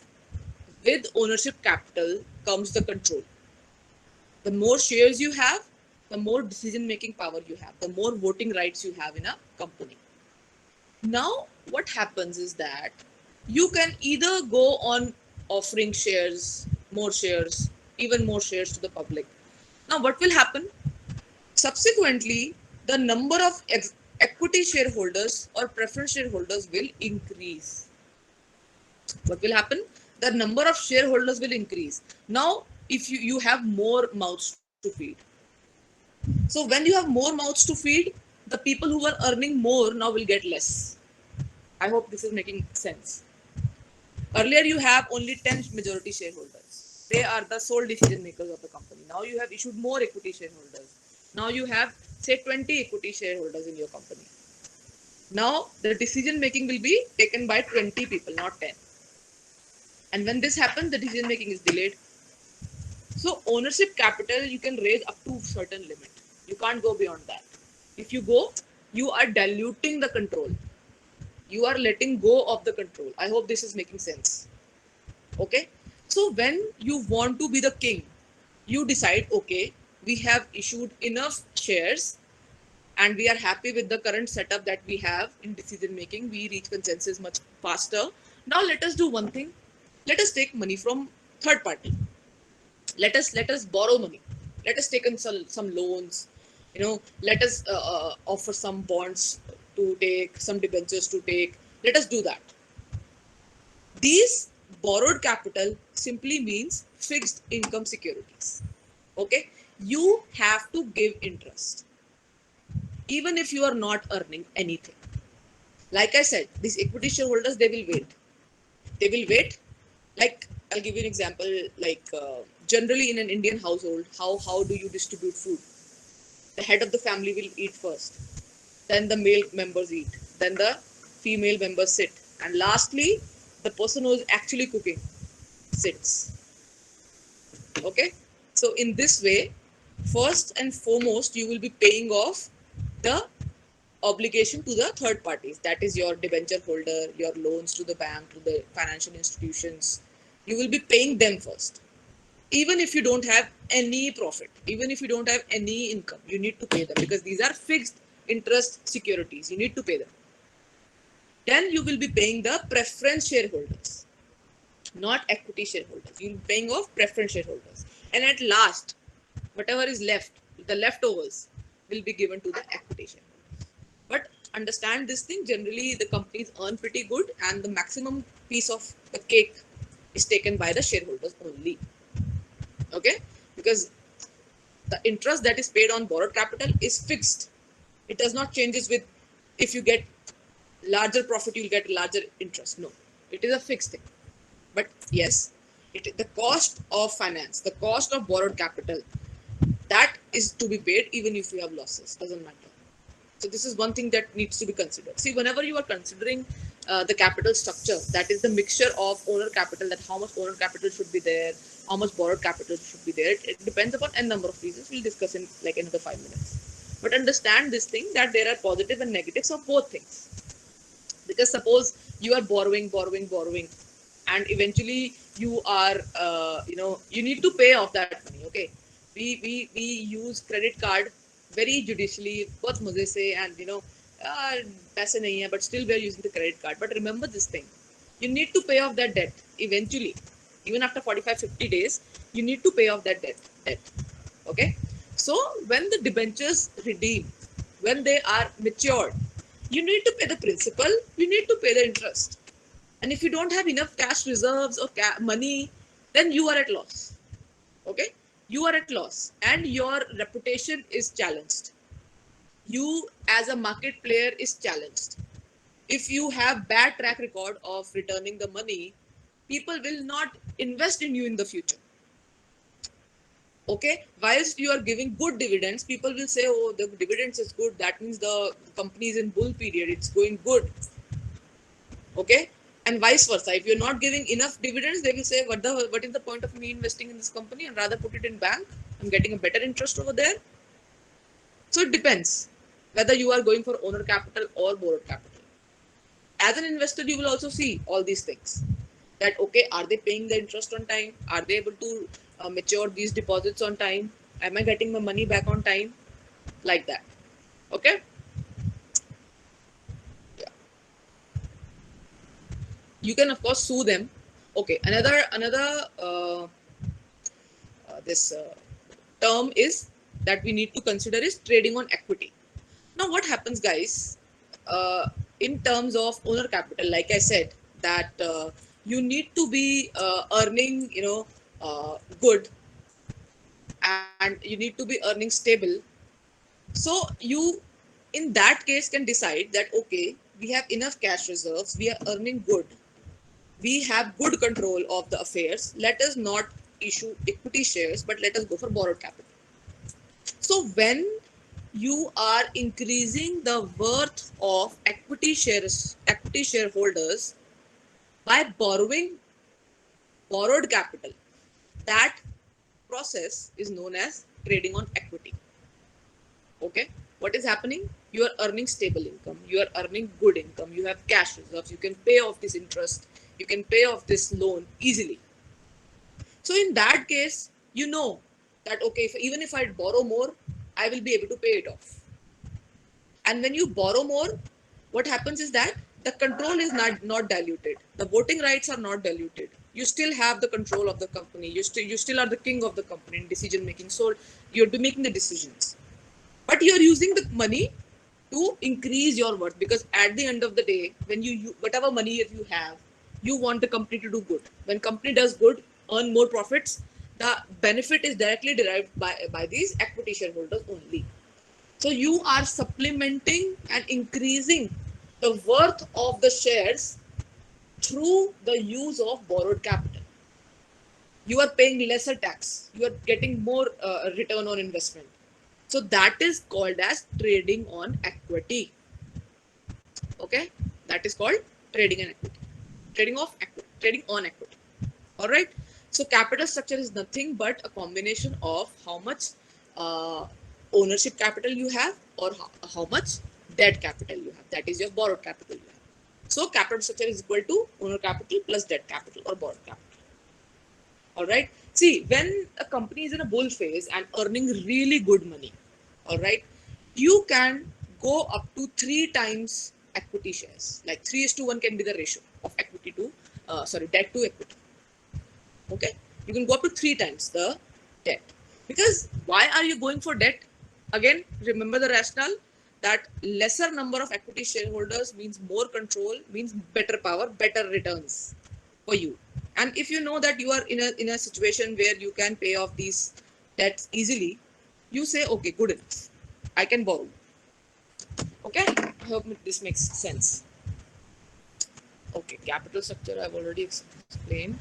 with ownership capital comes the control. The more shares you have, the more decision making power you have, the more voting rights you have in a company. Now what happens is that you can either go on offering shares, more shares, even more shares to the public. Now what will happen? Subsequently, the number of equity shareholders or preference shareholders will increase. What will happen? The number of shareholders will increase. Now, if you have more mouths to feed. So when you have more mouths to feed, the people who are earning more now will get less. I hope this is making sense. Earlier, you have only 10 majority shareholders. They are the sole decision makers of the company. Now you have issued more equity shareholders. Now you have, say, 20 equity shareholders in your company. Now the decision making will be taken by 20 people, not 10. And when this happens, the decision making is delayed. So ownership capital, you can raise up to a certain limit. You can't go beyond that. If you go, you are diluting the control. You are letting go of the control. I hope this is making sense. Okay. So when you want to be the king, you decide, okay, we have issued enough shares and we are happy with the current setup that we have in decision making. We reach consensus much faster. Now let us do one thing. Let us take money from third party. Let us borrow money. Let us take in some loans. Let us offer some bonds to take, some debentures to take. Let us do that. These borrowed capital simply means fixed income securities. Okay, you have to give interest even if you are not earning anything. Like I said, these equity shareholders, they will wait. They will wait. Like, I'll give you an example. Like, generally in an Indian household, how do you distribute food? The head of the family will eat first. Then the male members eat. Then the female members sit. And lastly, the person who is actually cooking sits. Okay? So in this way, first and foremost, you will be paying off the obligation to the third parties. That is your debenture holder, your loans to the bank, to the financial institutions. You will be paying them first. Even if you don't have any profit, even if you don't have any income, you need to pay them because these are fixed interest securities. You need to pay them. Then you will be paying the preference shareholders, not equity shareholders. You'll be paying off preference shareholders. And at last, whatever is left, the leftovers, will be given to the equity shareholders. But understand this thing, generally the companies earn pretty good and the maximum piece of the cake is taken by the shareholders only. Okay? Because the interest that is paid on borrowed capital is fixed. It does not changes with, if you get larger profit, you'll get larger interest. No, it is a fixed thing. But yes, the cost of finance, the cost of borrowed capital, that is to be paid even if you have losses. Doesn't matter. So this is one thing that needs to be considered. See, whenever you are considering the capital structure, that is the mixture of owner capital, that how much owner capital should be there, how much borrowed capital should be there. It depends upon n number of reasons. We'll discuss in like another 5 minutes. But understand this thing, that there are positive and negatives of both things. Because suppose you are borrowing, and eventually you are, you need to pay off that money. Okay, we use credit card very judicially, बहुत मजे से, and पैसे नहीं है, but still we are using the credit card. But remember this thing, you need to pay off that debt eventually. Even after 45-50 days, you need to pay off that debt. Okay, so when the debentures redeem, when they are matured, you need to pay the principal, you need to pay the interest. And if you don't have enough cash reserves or money, then you are at loss. Okay, you are at loss and your reputation is challenged. You as a market player is challenged. If you have bad track record of returning the money, people will not invest in you in the future. Okay, whilst you are giving good dividends, people will say, oh, the dividends is good, that means the company is in bull period, it's going good. Okay, and vice versa, if you're not giving enough dividends, they will say, what is the point of me investing in this company, and rather put it in bank, I'm getting a better interest over there. So it depends whether you are going for owner capital or borrowed capital. As an investor, you will also see all these things, that okay, are they paying the interest on time, are they able to mature these deposits on time, am I getting my money back on time, like that. Okay. Yeah. You can of course sue them. Okay, another this term is that we need to consider is trading on equity. Now what happens, guys, in terms of owner capital, like I said, that you need to be earning, good, and you need to be earning stable. So you, in that case, can decide that okay, we have enough cash reserves, we are earning good, we have good control of the affairs. Let us not issue equity shares, but let us go for borrowed capital. So when you are increasing the worth of equity shareholders by borrowing borrowed capital, that process is known as trading on equity. Okay, what is happening? You are earning stable income, you are earning good income, you have cash reserves, you can pay off this interest, you can pay off this loan easily. So in that case, you know that okay, even if I borrow more, I will be able to pay it off. And when you borrow more, what happens is that the control is not diluted. The voting rights are not diluted. You still have the control of the company. You still are the king of the company in decision making. So you'll be making the decisions. But you're using the money to increase your worth, because at the end of the day, when you whatever money if you have, you want the company to do good. When company does good, earn more profits, the benefit is directly derived by these equity shareholders only. So you are supplementing and increasing the worth of the shares through the use of borrowed capital. You are paying lesser tax, you are getting more return on investment. So that is called as trading on equity. Okay, that is called trading on equity. Trading on equity. All right. So capital structure is nothing but a combination of how much uh, ownership capital you have, or how much debt capital you have. That is your borrowed capital you have. So capital structure is equal to owner capital plus debt capital or borrowed capital. All right. See, when a company is in a bull phase and earning really good money, all right, you can go up to 3 times equity shares. Like 3:1 can be the ratio of equity to, debt to equity. Okay, you can go up to 3 times the debt. Because why are you going for debt? Again, remember the rationale that lesser number of equity shareholders means more control, means better power, better returns for you. And if you know that you are in a situation where you can pay off these debts easily, you say okay, good enough, I can borrow. Okay, I hope this makes sense. Okay, capital structure I've already explained.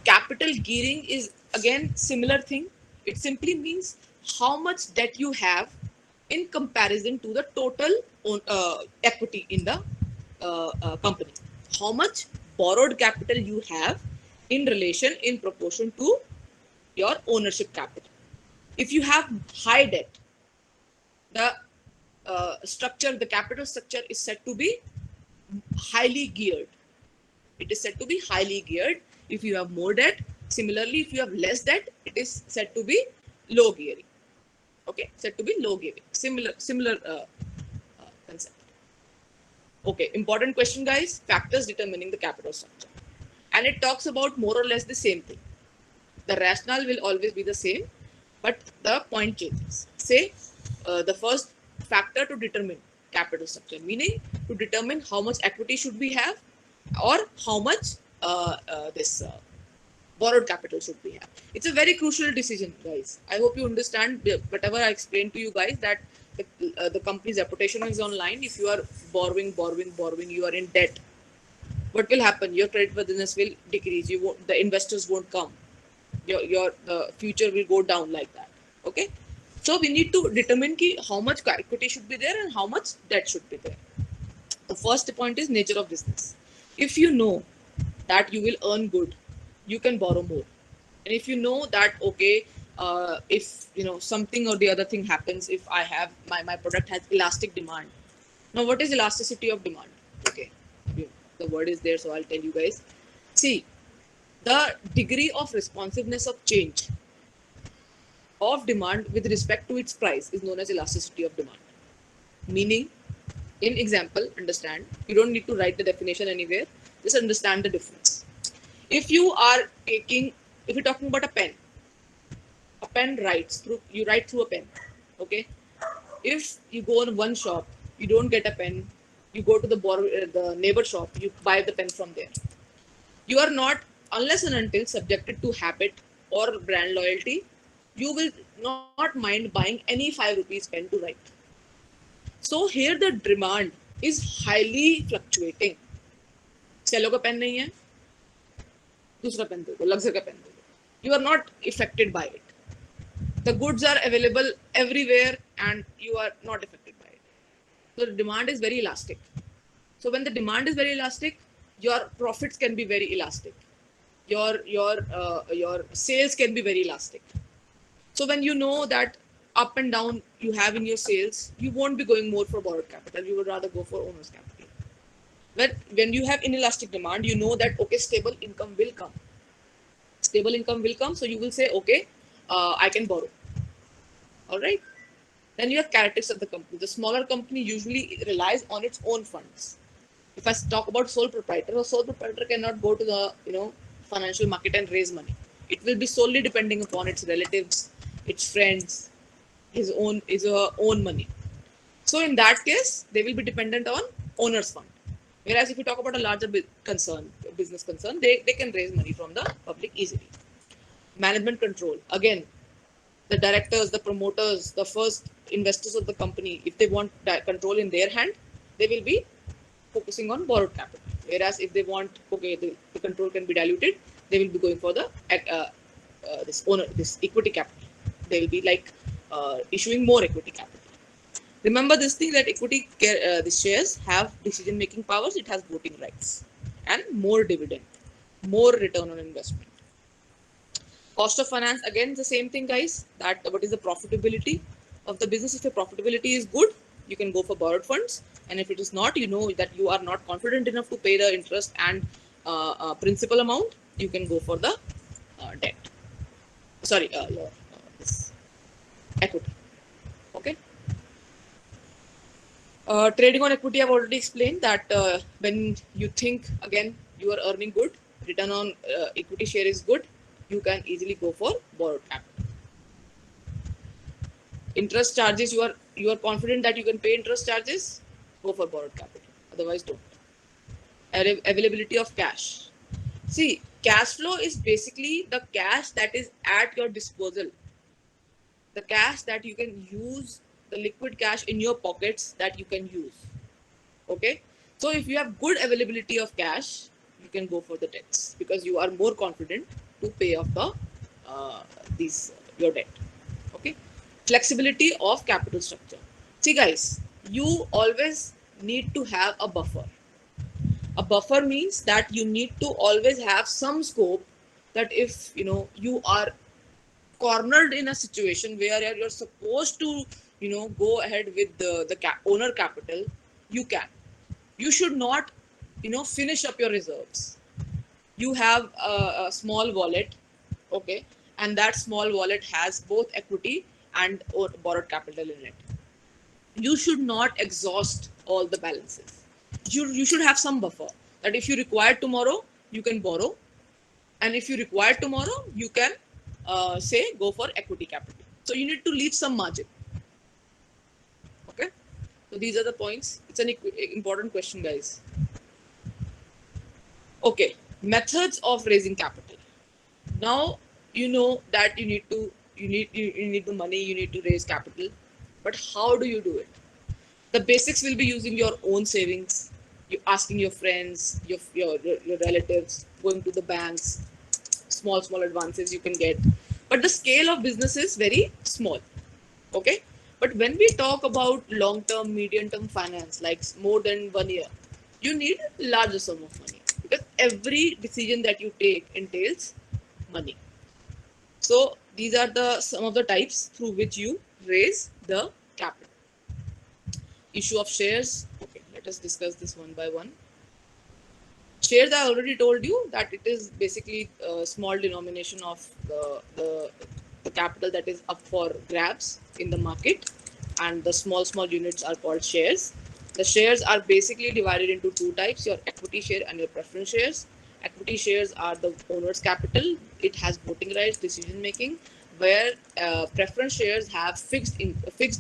Capital gearing is again similar thing. It simply means how much debt you have in comparison to the total equity in the company. How much borrowed capital you have in relation, in proportion to your ownership capital. If you have high debt, the the capital structure is said to be highly geared. It is said to be highly geared. If you have more debt, similarly, if you have less debt, it is said to be low gearing. Okay, said to be low gearing. Similar concept. Okay, important question, guys. Factors determining the capital structure, and it talks about more or less the same thing. The rationale will always be the same, but the point changes. Say the first factor to determine capital structure, meaning to determine how much equity should we have, or how much this borrowed capital should we have. It's a very crucial decision, guys. I hope you understand whatever I explained to you guys, that the company's reputation is online. If you are borrowing, you are in debt. What will happen? Your creditworthiness will decrease. You won't, the investors won't come. your the future will go down like that. Okay, so we need to determine ki how much equity should be there and how much debt should be there. The first point is nature of business. If you know that you will earn good, you can borrow more. And if you know that, okay, if something or the other thing happens, if I have my product has elastic demand. Now, what is elasticity of demand? Okay, the word is there, so I'll tell you guys. See, the degree of responsiveness of change of demand with respect to its price is known as elasticity of demand. Meaning, in example, understand, you don't need to write the definition anywhere, just understand the difference. If you are taking, if you're talking about a pen writes through, you write through a pen. Okay, if you go in one shop, you don't get a pen, you go to the neighbor shop, you buy the pen from there. You are not, unless and until subjected to habit or brand loyalty, you will not mind buying any 5 rupees pen to write. So here the demand is highly fluctuating. सेलो का pen नहीं है, दूसरा pen दे दो, लग्जर का pen दे दो. You are not affected by it. The goods are available everywhere and you are not affected by it. So the demand is very elastic. So when the demand is very elastic, your profits can be very elastic. Your sales can be very elastic. So when you know that up and down you have in your sales, you won't be going more for borrowed capital. You would rather go for owner's capital. When you have inelastic demand, you know that, okay, stable income will come. Stable income will come. So you will say, okay, I can borrow. All right. Then you have characteristics of the company. The smaller company usually relies on its own funds. If I talk about sole proprietor, a sole proprietor cannot go to the financial market and raise money. It will be solely depending upon its relatives, its friends, his own money. So in that case, they will be dependent on owner's fund. Whereas if you talk about a larger business concern, they can raise money from the public easily. Management control. Again, the directors, the promoters, the first investors of the company, if they want control in their hand, they will be focusing on borrowed capital. Whereas if they want, okay, the control can be diluted, they will be going for the this equity capital. They will be like issuing more equity capital. Remember this thing that the shares have decision making powers. It has voting rights and more dividend, more return on investment. Cost of finance, again the same thing, guys. That what is the profitability of the business? If your profitability is good, you can go for borrowed funds, and if it is not, you know that you are not confident enough to pay the interest and principal amount, you can go for the debt. Sorry, your this equity. Okay. Trading on equity, I've already explained that when you think, again, you are earning good, return on equity share is good, you can easily go for borrowed capital. Interest charges, you are confident that you can pay interest charges, go for borrowed capital. Otherwise, don't. Availability of cash. See, cash flow is basically the cash that is at your disposal. The cash that you can use, the liquid cash in your pockets that you can use. Okay, so if you have good availability of cash, you can go for the debts because you are more confident to pay off the your debt. Okay, flexibility of capital structure. See, guys, you always need to have a buffer. A buffer means that you need to always have some scope that if you are cornered in a situation where you're supposed to go ahead with the owner capital, you can. You should not finish up your reserves. You have a small wallet, okay, and that small wallet has both equity and or borrowed capital in it. You should not exhaust all the balances. You should have some buffer that if you require tomorrow, you can borrow, and if you require tomorrow, you can say go for equity capital. So you need to leave some margin. Okay, so these are the points. It's an important question, guys. Okay, methods of raising capital. Now you know that you need the money, you need to raise capital, but how do you do it? The basics will be using your own savings, you asking your friends, your relatives, going to the banks. small advances you can get, but the scale of business is very small. Okay, but when we talk about long term, medium term finance, like more than 1 year, you need larger sum of money, because every decision that you take entails money. So these are the some of the types through which you raise the capital. Issue of shares. Okay, let us discuss this one by one. Shares, I already told you that it is basically a small denomination of the capital that is up for grabs in the market, and the small units are called shares. The shares are basically divided into two types: your equity share and your preference shares. Equity shares are the owner's capital. It has voting rights, decision making, where preference shares have fixed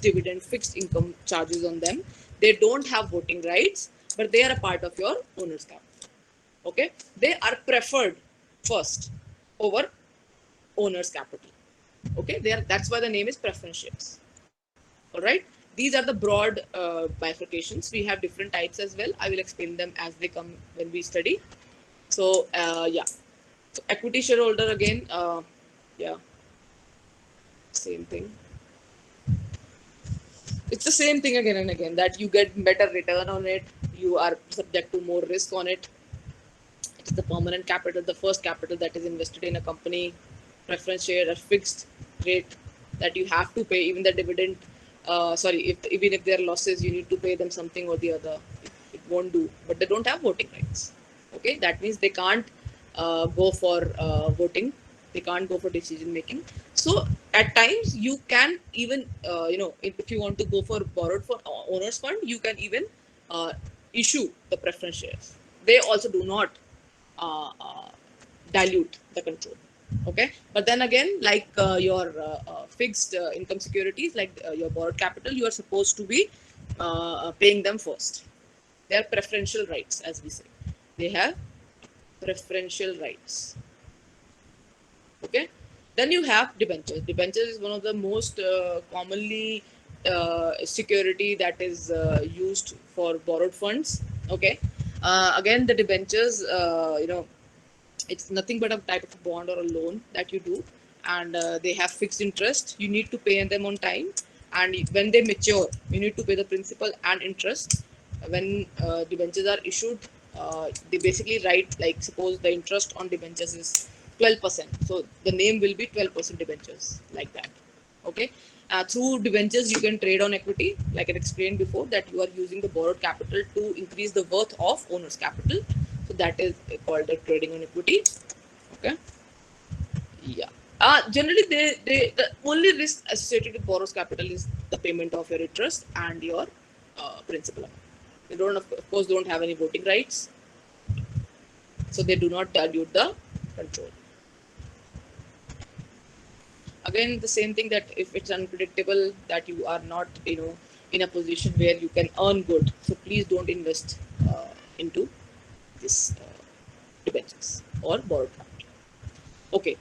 dividend, fixed income charges on them. They don't have voting rights, but they are a part of your owner's capital. Okay, they are preferred first over owner's capital. Okay, they are, that's why the name is preference shares. All right, these are the broad bifurcations. We have different types as well. I will explain them as they come when we study. So yeah, so equity shareholder again, yeah, same thing. It's the same thing again and again, that you get better return on it, you are subject to more risk on it. It's the permanent capital, the first capital that is invested in a company. Preference share, a fixed rate that you have to pay, even the dividend. Sorry, even if there are losses, you need to pay them something or the other. It won't do, but they don't have voting rights. Okay, that means they can't go for voting. They can't go for decision making. So at times you can even, if you want to go for borrowed for owners fund, you can even issue the preference shares. They also do not uh, uh, dilute the control. Okay, but then again, like your fixed income securities, like your borrowed capital, you are supposed to be paying them first. They are preferential rights, as we say. They have preferential rights. Okay, then you have debentures. Debentures is one of the most commonly security that is used for borrowed funds. Okay, again, the debentures, it's nothing but a type of bond or a loan that you do, and they have fixed interest. You need to pay them on time, and when they mature, you need to pay the principal and interest. When debentures are issued, they basically write, like, suppose the interest on debentures is 12%, so the name will be 12% debentures, like that. Okay, through debentures you can trade on equity, like I explained before, that you are using the borrowed capital to increase the worth of owner's capital. So that is called the trading on equity. Okay, yeah. Generally, the only risk associated with borrowed capital is the payment of your interest and your principal amount. They don't, of course, don't have any voting rights, so they do not dilute the control. Again, the same thing, that if it's unpredictable, that you are not, in a position where you can earn good, so please don't invest into this debentures or borrowed capital. Okay,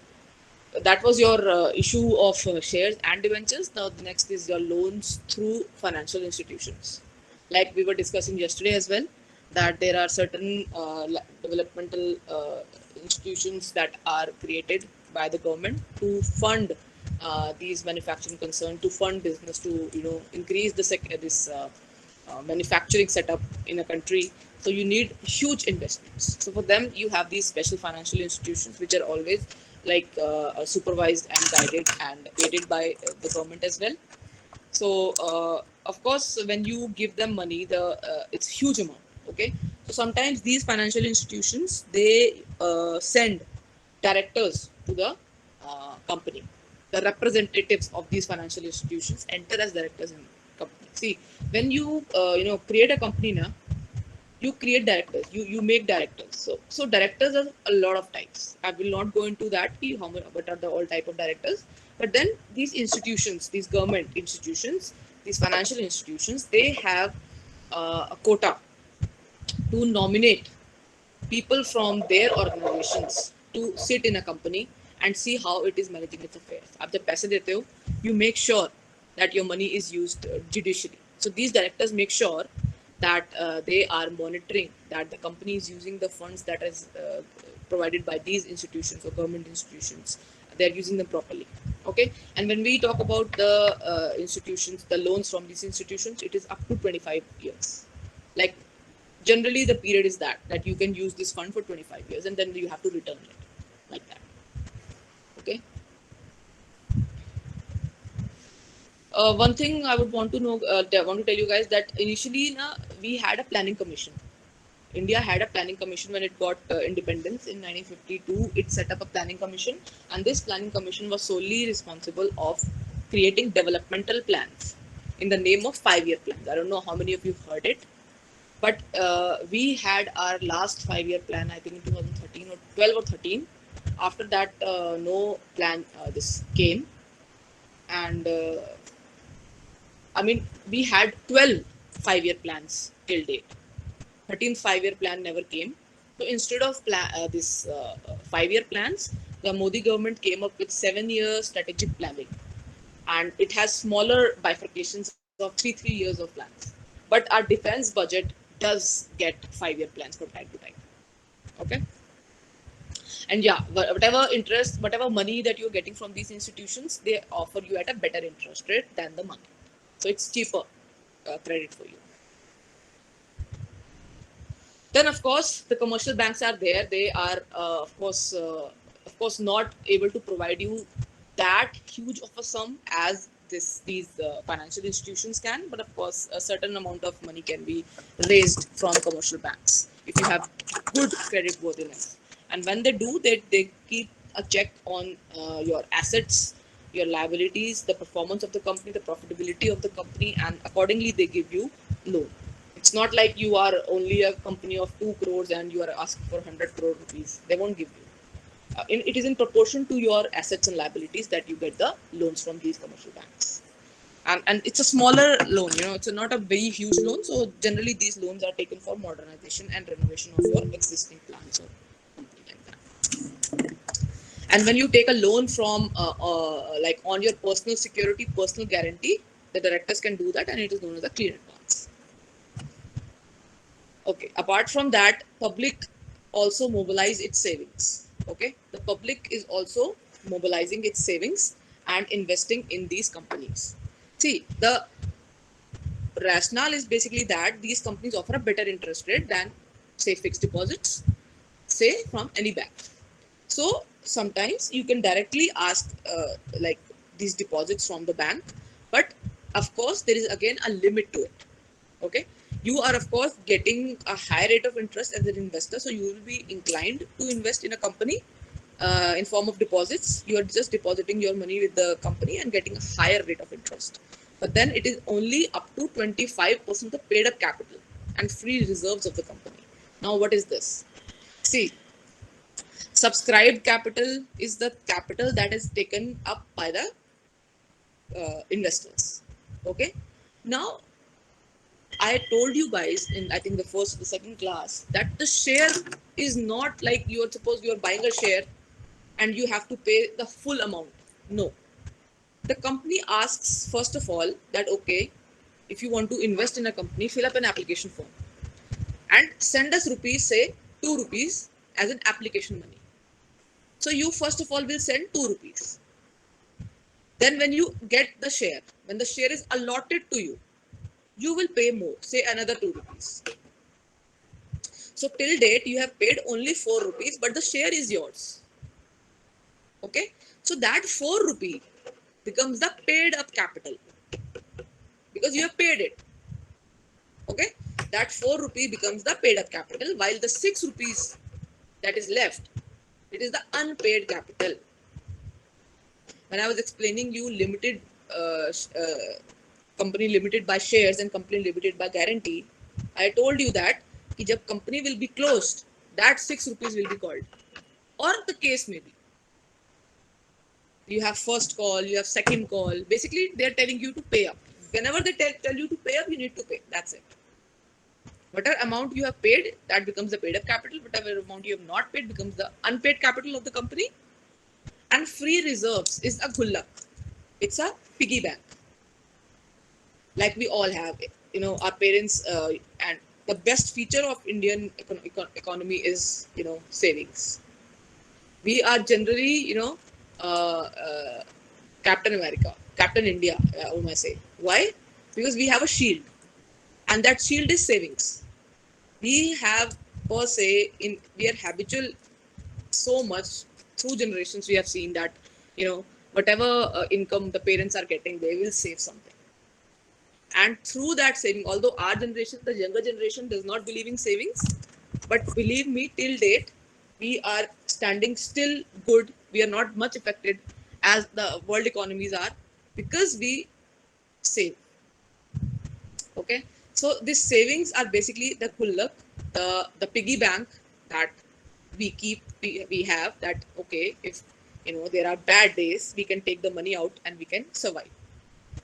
that was your issue of shares and debentures. Now the next is your loans through financial institutions. Like we were discussing yesterday as well, that there are certain developmental institutions that are created by the government to fund these manufacturing concerns, to fund business, to increase this manufacturing setup in a country. So you need huge investments. So for them, you have these special financial institutions which are always like supervised and guided and aided by the government as well. So of course, when you give them money, it's huge amount. Okay, so sometimes these financial institutions, they send directors to the company. The representatives of these financial institutions enter as directors in company. See, when you create a company now, you create directors, you make directors. So directors are a lot of types. I will not go into that, how many, what are the all type of directors. But then these institutions, these government institutions, these financial institutions, they have a quota to nominate people from their organizations to sit in a company and see how it is managing its affairs. आप जब पैसे देते हो, you make sure that your money is used judicially. So these directors make sure that they are monitoring that the company is using the funds that is provided by these institutions or government institutions, they're using them properly. Okay, and when we talk about the institutions, the loans from these institutions, it is up to 25 years. Like generally the period is that you can use this fund for 25 years and then you have to return it like that. Okay. One thing I would want to know, want to tell you guys that initially we had a planning commission. India had a planning commission when it got independence in 1952. It set up a planning commission, and this planning commission was solely responsible of creating developmental plans in the name of 5-year plans. I don't know how many of you heard it, but we had our last 5-year plan, I think in 2013 or 12 or 13. After that, no plan this came, and I mean we had 12 5-year plans till date. 13th 5-year plan never came. So instead of this 5-year plans, the Modi government came up with 7-year strategic planning, and it has smaller bifurcations of 3 years of plans. But our defense budget does get 5-year plans from time to time. Okay, and yeah, whatever interest, whatever money that you're getting from these institutions, they offer you at a better interest rate than the market. So it's cheaper credit for you. Then, of course, the commercial banks are there. They are, of course, not able to provide you that huge of a sum as these financial institutions can. But of course, a certain amount of money can be raised from commercial banks if you have good credit worthiness. And when they do, they keep a check on your assets, your liabilities, the performance of the company, the profitability of the company, and accordingly they give you loan. It's not like you are only a company of 2 crores and you are asking for 100 crore rupees. They won't give you. It is in proportion to your assets and liabilities that you get the loans from these commercial banks. And it's a smaller loan, it's not a very huge loan. So generally these loans are taken for modernization and renovation of your existing plants or something like that. And when you take a loan from like on your personal security, personal guarantee, the directors can do that, and it is known as a clear advance. Okay, apart from that, public also mobilize its savings. Okay, the public is also mobilizing its savings and investing in these companies. See, the rationale is basically that these companies offer a better interest rate than, say, fixed deposits, say, from any bank. So sometimes you can directly ask like these deposits from the bank, but of course there is again a limit to it. Okay, you are of course getting a high rate of interest as an investor, so you will be inclined to invest in a company in form of deposits. You are just depositing your money with the company and getting a higher rate of interest, but then it is only up to 25% of paid up capital and free reserves of the company. Now what is this? See, subscribed capital is the capital that is taken up by the investors. Okay, now I told you guys in, I think, the first or the second class, that the share is not like you're buying a share and you have to pay the full amount. No. The company asks, first of all, that okay, if you want to invest in a company, fill up an application form and send us rupees, say 2 rupees as an application money. So you first of all will send 2 rupees. Then when you get the share, when the share is allotted to you, you will pay more, say another 2 rupees. So till date, you have paid only 4 rupees, but the share is yours. Okay, so that 4 rupee becomes the paid up capital because you have paid it. Okay, that 4 rupee becomes the paid up capital, while the 6 rupees that is left, it is the unpaid capital. When I was explaining you limited company limited by shares and company limited by guarantee, I told you that if the company will be closed, that 6 rupees will be called, or the case may be. You have first call, you have second call. Basically, they're telling you to pay up. Whenever they tell you to pay up, you need to pay. That's it. Whatever amount you have paid, that becomes the paid up capital. Whatever amount you have not paid becomes the unpaid capital of the company. And free reserves is a gullak. It's a piggy bank. Like we all have, our parents, and the best feature of Indian economy is, savings. We are generally, Captain America, Captain India, I might say. Why? Because we have a shield, and that shield is savings. We have, per se, we are habitual so much through generations. We have seen that, whatever income the parents are getting, they will save something. And through that saving, although our generation, the younger generation, does not believe in savings, but believe me, till date, we are standing still good. We are not much affected as the world economies are, because we save. Okay, so these savings are basically the gullak, the piggy bank that we have, that okay, if there are bad days, we can take the money out and we can survive.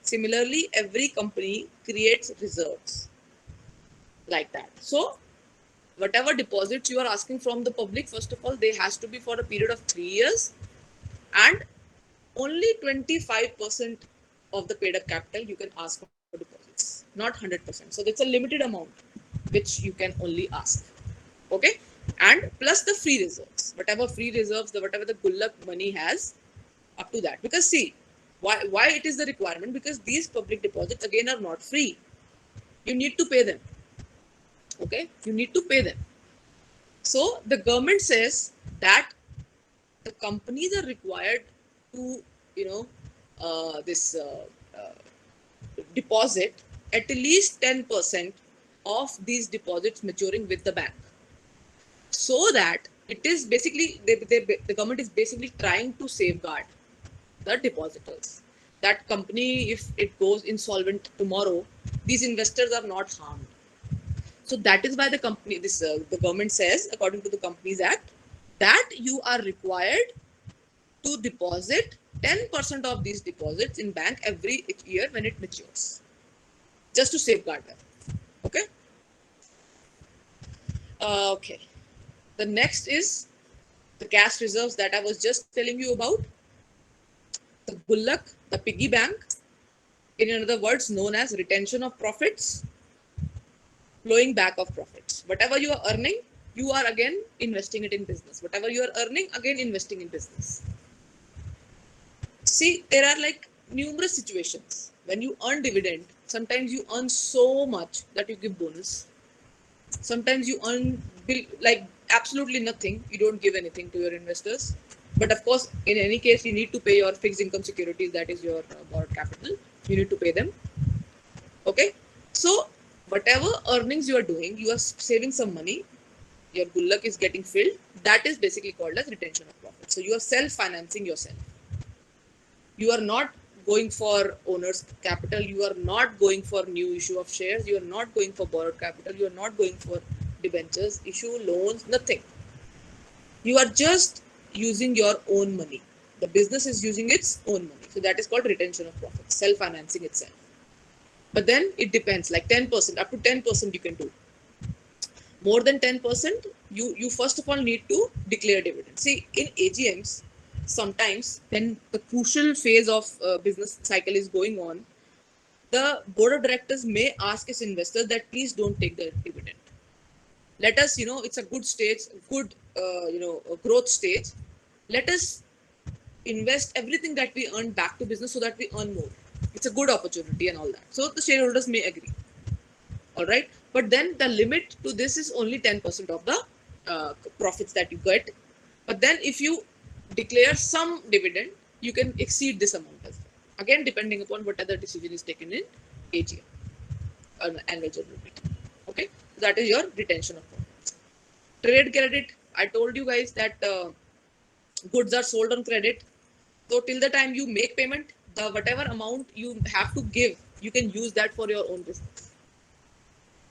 Similarly, every company creates reserves like that. So whatever deposits you are asking from the public, first of all, they has to be for a period of 3 years, and only 25% of the paid up capital you can ask for deposits, not 100%. So that's a limited amount which you can only ask. Okay, and plus the free reserves, whatever free reserves, whatever the gullak money has, up to that. Because see, why it is the requirement? Because these public deposits again are not free. You need to pay them. Okay, you need to pay them. So the government says that the companies are required to, you know, this deposit at least 10% of these deposits maturing with the bank, so that it is basically the government is basically trying to safeguard the depositors. That company, if it goes insolvent tomorrow, these investors are not harmed. So that is why the government says, according to the Companies Act, that you are required to deposit 10% of these deposits in bank every year when it matures, just to safeguard them. Okay. Okay. The next is the cash reserves that I was just telling you about. The gullak, the piggy bank, in other words, known as retention of profits, flowing back of profits. Whatever you are earning, you are again investing it in business. Whatever you are earning, again investing in business. See, there are like numerous situations when you earn dividend. Sometimes you earn so much that you give bonus. Sometimes you earn like absolutely nothing. You don't give anything to your investors. But of course, in any case, you need to pay your fixed income securities. That is your borrowed capital. You need to pay them. Okay. So whatever earnings you are doing, you are saving some money. Your gullak is getting filled. That is basically called as retention of profit. So you are self-financing yourself. You are not going for owner's capital. You are not going for new issue of shares. You are not going for borrowed capital. You are not going for debentures, issue, loans, nothing. You are just using your own money. The business is using its own money. So that is called retention of profit, self-financing itself. But then it depends, like 10%, up to 10% you can do. More than 10%, you first of all need to declare dividend. See, in AGMs, sometimes when the crucial phase of business cycle is going on, the board of directors may ask its investors that please don't take the dividend. Let us, it's a good stage, good, growth stage. Let us invest everything that we earn back to business so that we earn more. It's a good opportunity and all that. So the shareholders may agree. All right. But then the limit to this is only 10% of the profits that you get. But then if you declare some dividend, you can exceed this amount as well. Again, depending upon what other decision is taken in AGM, annual general meeting. Okay. So that is your retention of profits. Trade credit. I told you guys that goods are sold on credit. So till the time you make payment, the whatever amount you have to give, you can use that for your own business.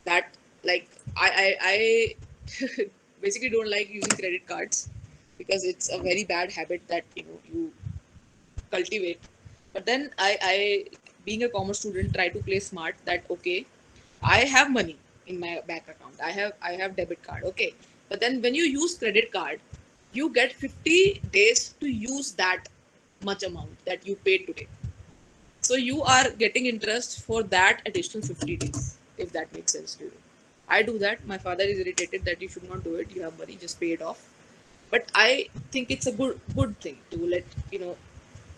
That, like, I basically don't like using credit cards because it's a very bad habit that you cultivate. But then I being a commerce student, try to play smart that okay, I have money in my bank account. I have debit card. Okay. But then when you use credit card, you get 50 days to use that much amount that you paid today. So you are getting interest for that additional 50 days, if that makes sense to you. I do that. My father is irritated that you should not do it. You have money, just pay it off. but I think it's a good thing to let you know.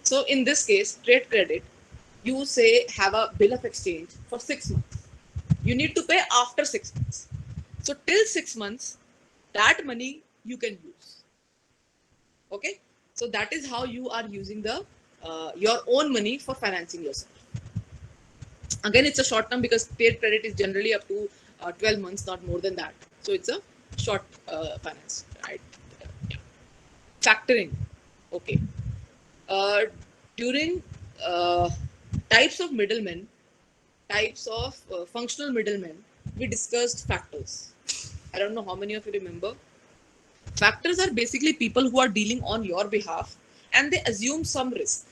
So in this case, trade credit, you say have a bill of exchange for 6 months. You need to pay after 6 months. So till 6 months, that money you can use. Okay, so that is how you are using the your own money for financing yourself. Again, it's a short term because trade credit is generally up to 12 months, not more than that. So it's a short finance, right? Yeah. Factoring. Okay. Uh, during types of middlemen, types of functional middlemen, we discussed factors. I don't know how many of you remember. Factors are basically people who are dealing on your behalf and they assume some risk,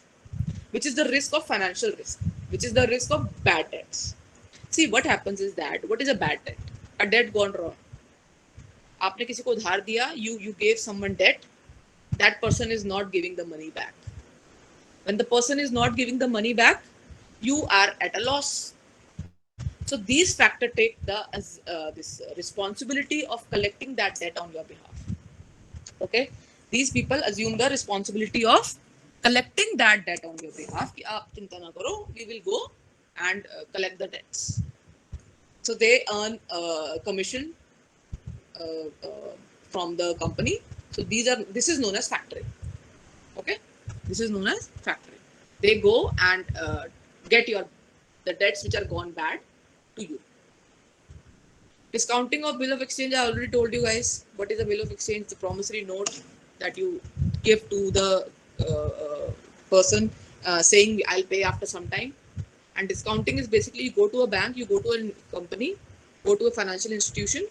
which is the risk of financial risk, which is the risk of bad debts. See, what happens is that what is a bad debt? A debt gone wrong. आपने किसी को उधार दिया, you gave someone debt, that person is not giving the money back. When the person is not giving the money back, you are at a loss. So these factors take the this responsibility of collecting that debt on your behalf. Okay, these people assume the responsibility of collecting that debt on your behalf. कि आप चिंता ना करो, we will go and collect the debts. So they earn commission from the company. So this is known as factoring. Okay, this is known as factoring. They go and get the debts which are gone bad to you. Discounting of bill of exchange, I already told you guys what is a bill of exchange. The promissory note that you give to the person saying I'll pay after some time. And discounting is basically you go to a bank, you go to a company, go to a financial institution,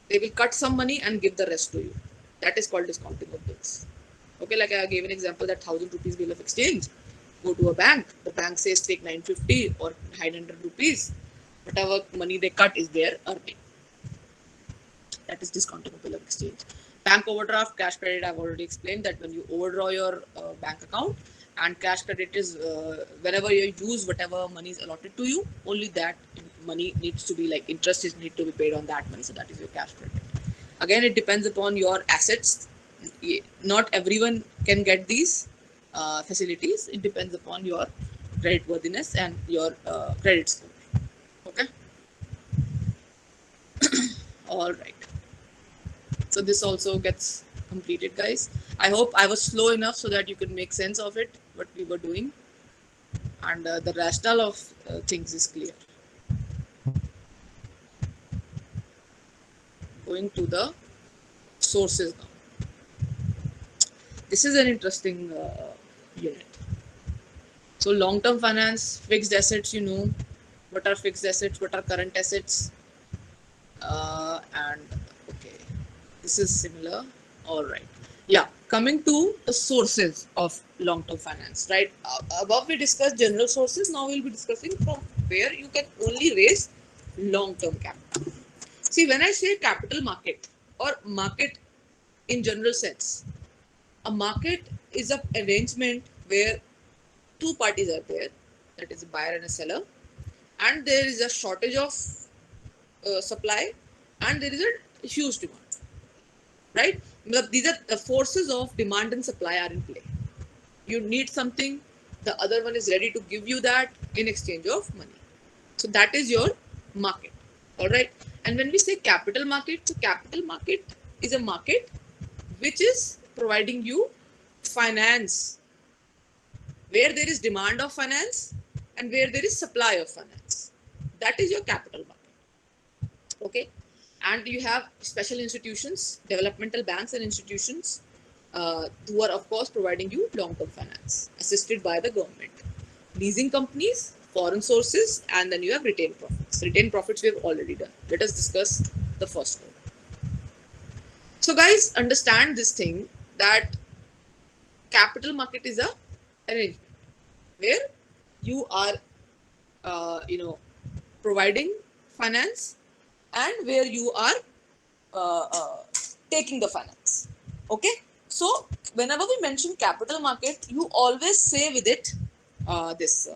they will cut some money and give the rest to you. That is called discounting of bills. Okay, like I gave an example, that 1,000 rupees bill of exchange. Go to a bank, the bank says take 950 or 900 rupees. Whatever money they cut is their earning. That is discounting of bill of exchange. Bank overdraft, cash credit, I've already explained that when you overdraw your bank account, and cash credit is whenever you use whatever money is allotted to you, only that money needs to be like interest is need to be paid on that money. So that is your cash credit. Again, it depends upon your assets. Not everyone can get these facilities. It depends upon your credit worthiness and your credit score. Okay. All right. So this also gets completed, guys. I hope I was slow enough so that you could make sense of it, what we were doing, and the rationale of things is clear. Going to the sources now. This is an interesting unit. So long-term finance, fixed assets, you know, what are fixed assets, what are current assets, and okay, this is similar. All right. Yeah, coming to the sources of long-term finance, right? Above we discussed general sources, now we'll be discussing from where you can only raise long-term capital. See, when I say capital market or market in general sense, a market is an arrangement where two parties are there, that is a buyer and a seller, and there is a shortage of supply and there is a huge demand, right? These are the forces of demand and supply are in play. You need something, the other one is ready to give you that in exchange of money. So that is your market. All right. And when we say capital market, so capital market is a market which is providing you finance where there is demand of finance and where there is supply of finance. That is your capital market. Okay. And you have special institutions, developmental banks and institutions who are of course providing you long-term finance assisted by the government. Leasing companies, foreign sources, and then you have retained profits. Retained profits we have already done. Let us discuss the first one. So guys, understand this thing that capital market is a arrangement where you are providing finance and where you are taking the finance. Okay, so whenever we mention capital market, you always say with it this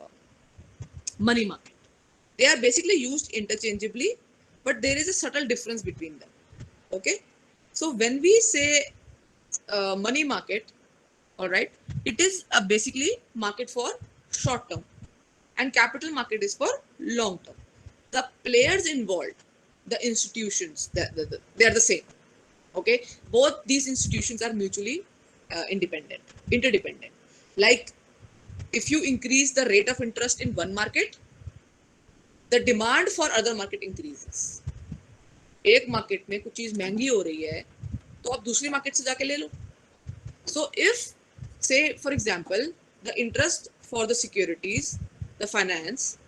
money market. They are basically used interchangeably, but there is a subtle difference between them. Okay, so when we say money market, all right, it is a basically market for short term, and capital market is for long term. The players involved, the institutions, they are the same. Okay, both these institutions are mutually interdependent. Like if you increase the rate of interest in one market, the demand for other market increases. एक market में कुछ चीज महंगी हो रही है तो आप दूसरी मार्केट से जाके ले लो. So if, say for example, the interest for the securities, the finance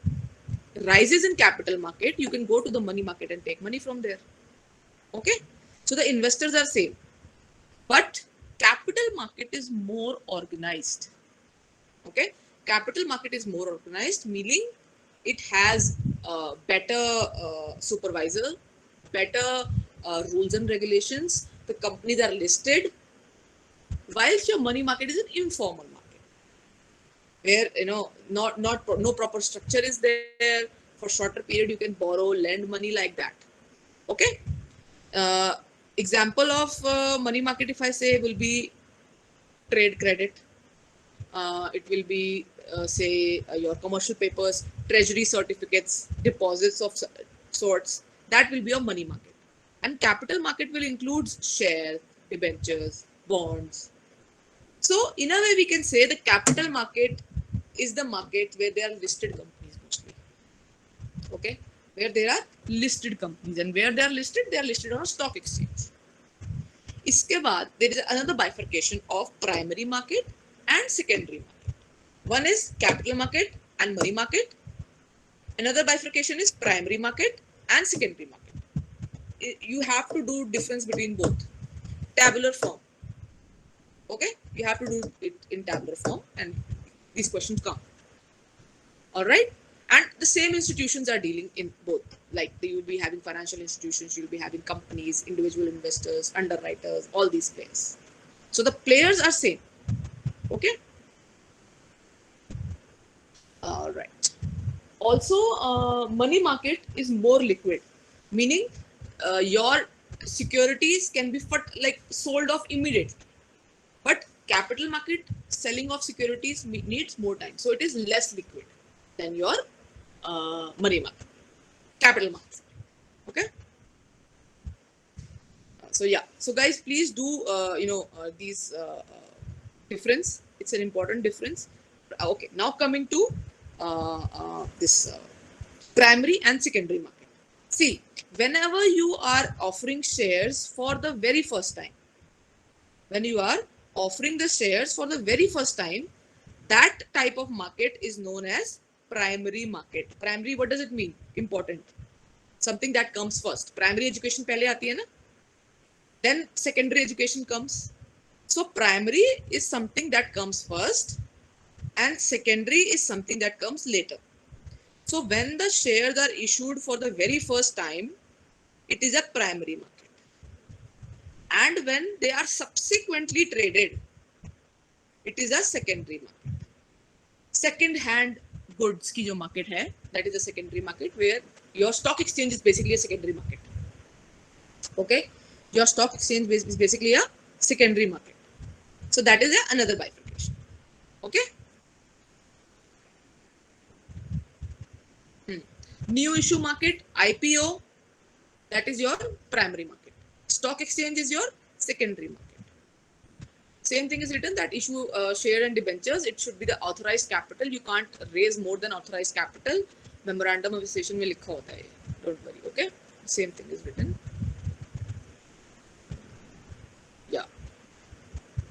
rises in capital market, you can go to the money market and take money from there. Okay, so the investors are same, but capital market is more organized. Okay, capital market is more organized, meaning it has better supervisor, better rules and regulations. The companies are listed, whilst your money market is an informal market where no proper structure is there. For shorter period you can borrow, lend money like that. Okay, example of money market, if I say, will be trade credit. It will be say your commercial papers, treasury certificates, deposits of sorts. That will be your money market. And capital market will include shares, debentures, bonds. So in a way we can say the capital market is the market where there are listed companies mostly. Okay, where there are listed companies, and where they are listed on a stock exchange. इसके बाद there is another bifurcation of primary market and secondary market. One is capital market and money market. Another bifurcation is primary market and secondary market. You have to do difference between both. Tabular form. Okay, you have to do it in tabular form, and these questions come. All right, and the same institutions are dealing in both. Like you will be having financial institutions, you will be having companies, individual investors, underwriters, all these players. So the players are same. Okay. All right. Also, money market is more liquid, meaning your securities can be sold off immediately. But capital market selling of securities needs more time, so it is less liquid than your money market, capital market. Okay. So yeah, so guys, please do these difference. It's an important difference. Okay, now coming to this primary and secondary market. See, whenever you are offering shares for the very first time, when you are offering the shares for the very first time, that type of market is known as primary market. Primary, what does it mean? Important. Something that comes first. Primary education pehle aati hai na? Then secondary education comes. So primary is something that comes first, and secondary is something that comes later. So when the shares are issued for the very first time, it is a primary market. And when they are subsequently traded, it is a secondary market. Second hand goods ki jo market hai, that is a secondary market, where your stock exchange is basically a secondary market. Okay, your stock exchange is basically a secondary market. So that is another bifurcation. Okay. New issue market, IPO, that is your primary market. Stock exchange is your secondary market. Same thing is written that issue share and debentures, it should be the authorized capital. You can't raise more than authorized capital. Memorandum of Association mein likha hota hai. Don't worry. Okay. Same thing is written. Yeah.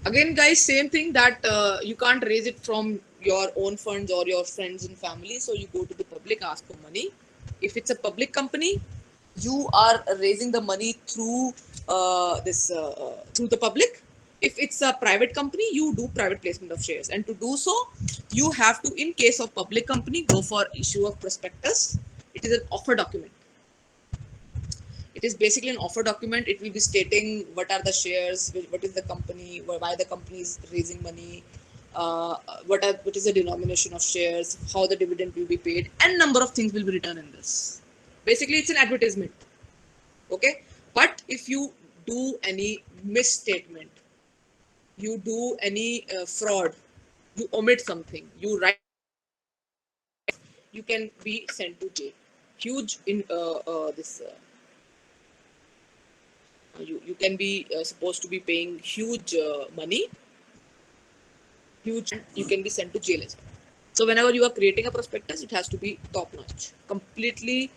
Again, guys, same thing that you can't raise it from your own funds or your friends and family. So you go to the public, ask for money. If it's a public company, you are raising the money through through the public. If it's a private company, you do private placement of shares, and to do so, you have to, in case of public company, go for issue of prospectus. It is an offer document. It is basically an offer document. It will be stating what are the shares, what is the company, why the company is raising money, what is the denomination of shares, how the dividend will be paid, and number of things will be written in this. Basically, it's an advertisement. Okay, but if you do any misstatement, you do any fraud, you omit something, you write, you can be sent to jail. Huge in this you can be supposed to be paying huge money, huge, and you can be sent to jail as well. So whenever you are creating a prospectus, it has to be top notch, completely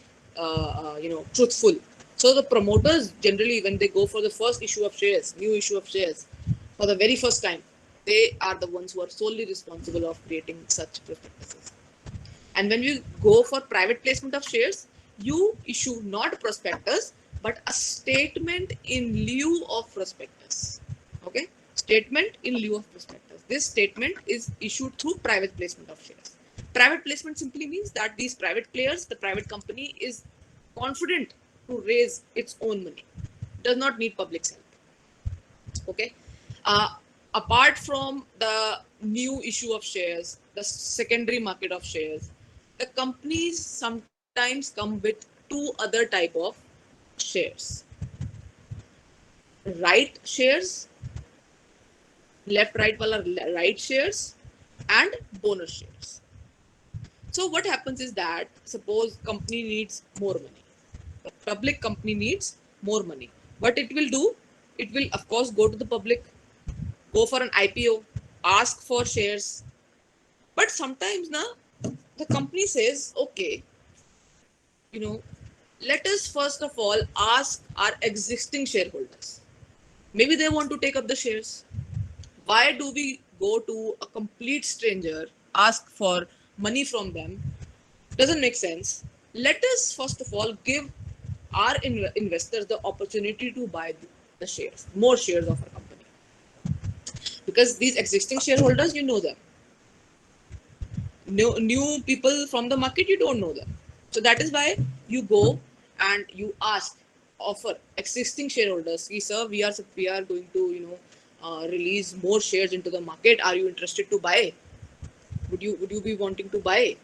truthful. So the promoters generally, when they go for the first issue of shares, new issue of shares, for the very first time, they are the ones who are solely responsible of creating such prospectuses. And when you go for private placement of shares, you issue not prospectus but a statement in lieu of prospectus. Okay, statement in lieu of prospectus. This statement is issued through private placement of shares. Private placement simply means that these private players, the private company, is confident to raise its own money, does not need public's help. Okay, uh, apart from the new issue of shares, the secondary market of shares, the companies sometimes come with two other type of shares: right shares, left right wala right shares, and bonus shares. So what happens is that, suppose company needs more money, the public company needs more money, what it will do, it will of course go to the public, go for an IPO, ask for shares. But sometimes now the company says, okay, you know, let us first of all ask our existing shareholders. Maybe they want to take up the shares. Why do we go to a complete stranger, ask for money from them? Doesn't make sense. Let us first of all give our investors the opportunity to buy the shares, more shares of our company. Because these existing shareholders, you know them. New people from the market, you don't know them. So that is why you go and you ask, offer existing shareholders, we sir, we are going to release more shares into the market, are you interested to buy? Would you be wanting to buy?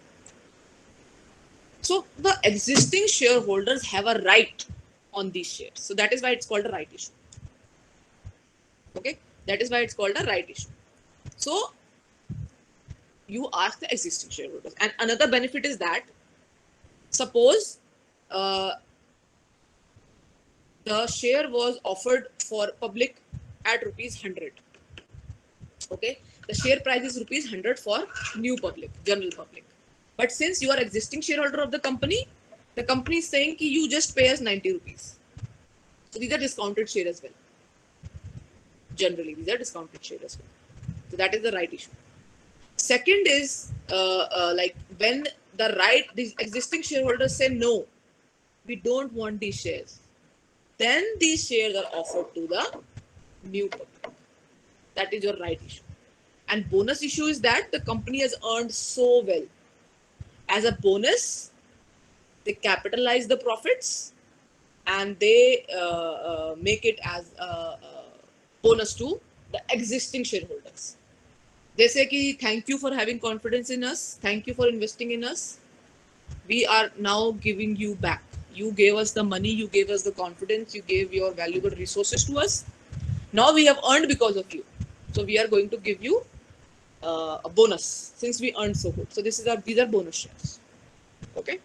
So the existing shareholders have a right on these shares, so that is why it's called a right issue. Okay, that is why it's called a right issue. So you ask the existing shareholders, and another benefit is that, suppose uh, the share was offered for public at rupees 100. Okay, the share price is rupees 100 for new public, general public. But since you are existing shareholder of the company is saying ki you just pay us 90 rupees. So these are discounted share as well. Generally these are discounted share as well. So that is the right issue. Second is like when these existing shareholders say no, we don't want these shares, then these shares are offered to the new public. That is your right issue. And bonus issue is that the company has earned so well. As a bonus, they capitalize the profits and they make it as a bonus to the existing shareholders. They say ki, thank you for having confidence in us, thank you for investing in us. We are now giving you back. You gave us the money, you gave us the confidence, you gave your valuable resources to us. Now we have earned because of you. So we are going to give you a bonus since we earned so good. So these are bonus shares. Okay.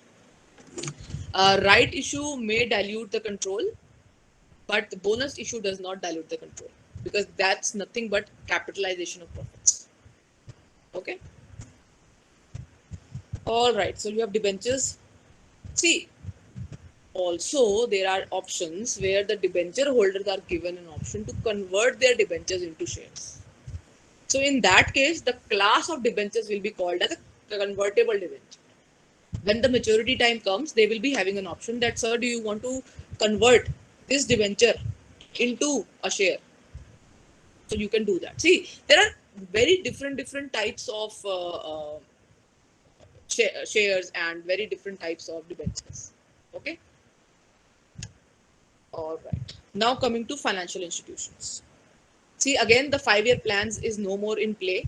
Right issue may dilute the control, but the bonus issue does not dilute the control because that's nothing but capitalization of profits. Okay. All right. So you have debentures. See, also there are options where the debenture holders are given an option to convert their debentures into shares. So in that case, the class of debentures will be called as a convertible debenture. When the maturity time comes, they will be having an option that, sir, do you want to convert this debenture into a share? So you can do that. See, there are very different types of shares and very different types of debentures. Okay. All right. Now coming to financial institutions. See, again, the 5-year plans is no more in play.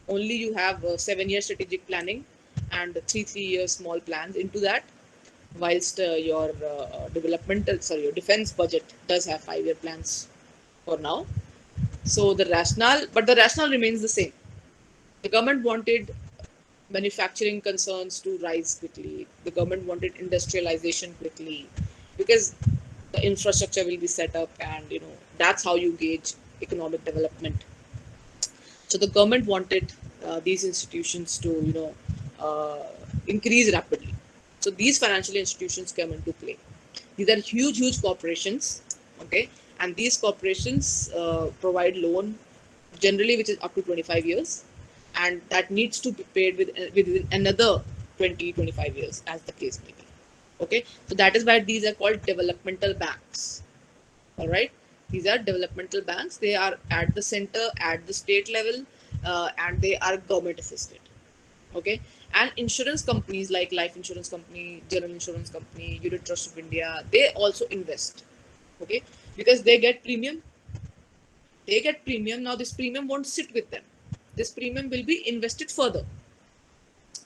Only you have 7-year strategic planning and 3 year small plans into that. Whilst your your defense budget does have 5-year plans for now. So the rationale remains the same. The government wanted manufacturing concerns to rise quickly. The government wanted industrialization quickly because the infrastructure will be set up, and that's how you gauge economic development. So the government wanted these institutions to uh, increase rapidly. So these financial institutions come into play. These are huge corporations, okay, and these corporations provide loan generally which is up to 25 years, and that needs to be paid within another 20-25 years as the case may be. Okay, so that is why these are called developmental banks. All right, these are developmental banks. They are at the center, at the state level, and they are government assisted. Okay, and insurance companies like life insurance company, general insurance company, unit trust of India, they also invest. Okay, because they get premium. Now this premium won't sit with them. This premium will be invested further.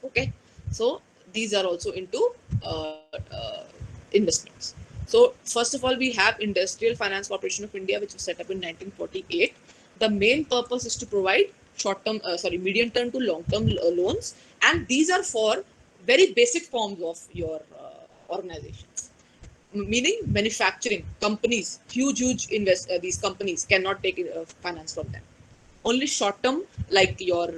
Okay, so these are also into investments. So first of all, we have Industrial Finance Corporation of India, which was set up in 1948. The main purpose is to provide medium term to long term loans, and these are for very basic forms of your organizations, meaning manufacturing companies. Huge invest these companies cannot take finance from them. Only short term, like your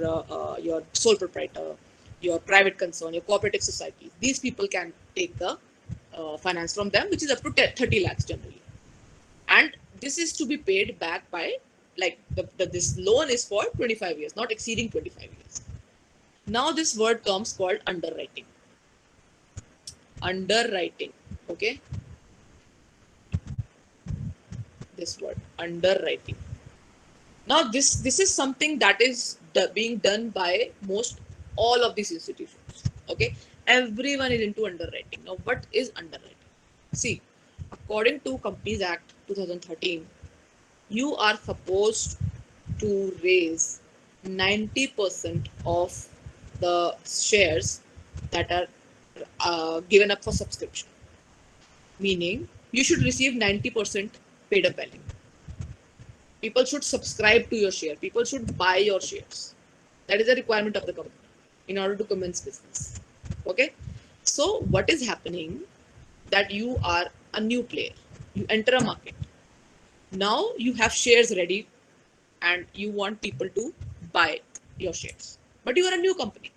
sole proprietor, your private concern, your cooperative society, these people can take the finance from them, which is up to 30 lakhs generally. And this is to be paid back by, like, this loan is for 25 years, not exceeding 25 years. Now this word comes called underwriting. Underwriting. Okay, this word underwriting. Now this is something that is being done by most all of these institutions. Okay, everyone is into underwriting. Now what is underwriting? See, according to Companies Act 2013, you are supposed to raise 90% of the shares that are given up for subscription. Meaning, you should receive 90% paid up value. People should subscribe to your share. People should buy your shares. That is a requirement of the company in order to commence business. Okay. So what is happening? That you are a new player. You enter a market. Now you have shares ready, and you want people to buy your shares. But you are a new company.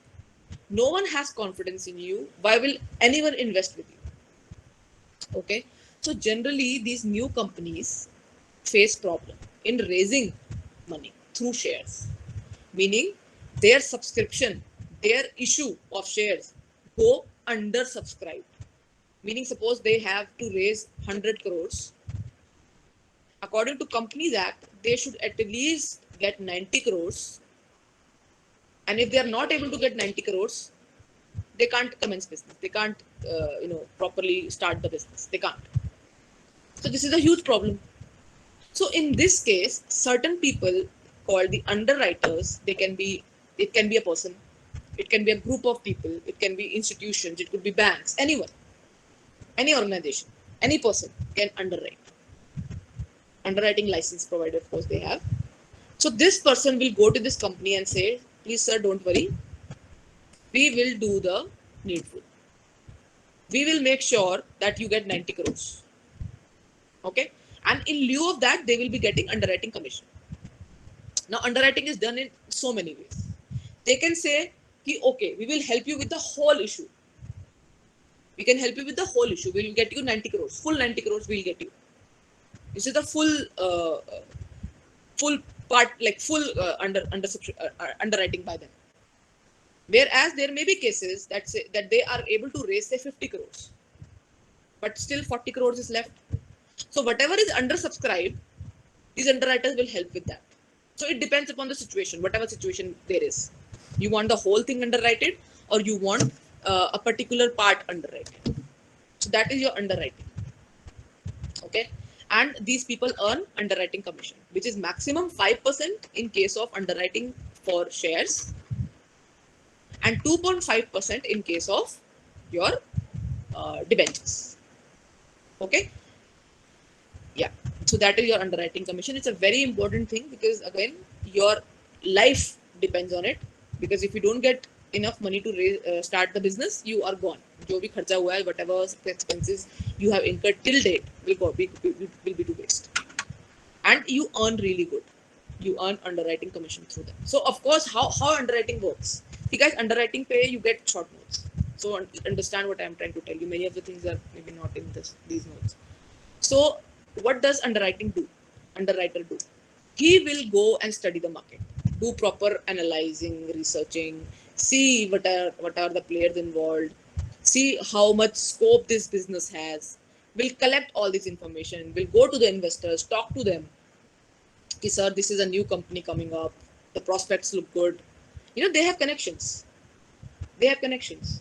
No one has confidence in you. Why will anyone invest with you? Okay. So generally, these new companies face problem in raising money through shares, meaning their subscription, their issue of shares go under subscribed. Meaning, suppose they have to raise 100 crores. According to Companies Act, they should at least get 90 crores. And if they are not able to get 90 crores, they can't commence business. They can't, properly start the business. They can't. So this is a huge problem. So in this case, certain people called the underwriters, it can be a person, it can be a group of people, it can be institutions, it could be banks, anyone, any organization, any person can underwrite. Underwriting license provider, of course, they have. So this person will go to this company and say, please sir, don't worry, we will do the needful. We will make sure that you get 90 crores. Okay. And in lieu of that, they will be getting underwriting commission. Now, underwriting is done in so many ways. They can say, okay, we will help you with the whole issue. We can help you with the whole issue. We will get you 90 crores. Full 90 crores we will get you. This is the full part, like full underwriting by them. Whereas there may be cases that say that they are able to raise, say, 50 crores. But still 40 crores is left. So whatever is undersubscribed, these underwriters will help with that. So it depends upon the situation, whatever situation there is. You want the whole thing underwritten, or you want a particular part underwritten. So that is your underwriting. Okay. And these people earn underwriting commission, which is maximum 5% in case of underwriting for shares, and 2.5% in case of your debentures. Okay. Yeah. So that is your underwriting commission. It's a very important thing because again, your life depends on it. Because if you don't get enough money to start the business, you are gone. जो भी खर्चा हुआ है, whatever expenses you have incurred till date will be to waste. And you earn really good. You earn underwriting commission through them. So of course, how underwriting works? You guys, underwriting pay, you get short notes. So understand what I'm trying to tell you. Many of the things are maybe not in these notes. So what does underwriting do? Underwriter do? He will go and study the market, do proper analyzing, researching, see what are the players involved, see how much scope this business has. Will collect all this information. Will go to the investors, talk to them. Okay, sir, this is a new company coming up. The prospects look good. They have connections. They have connections.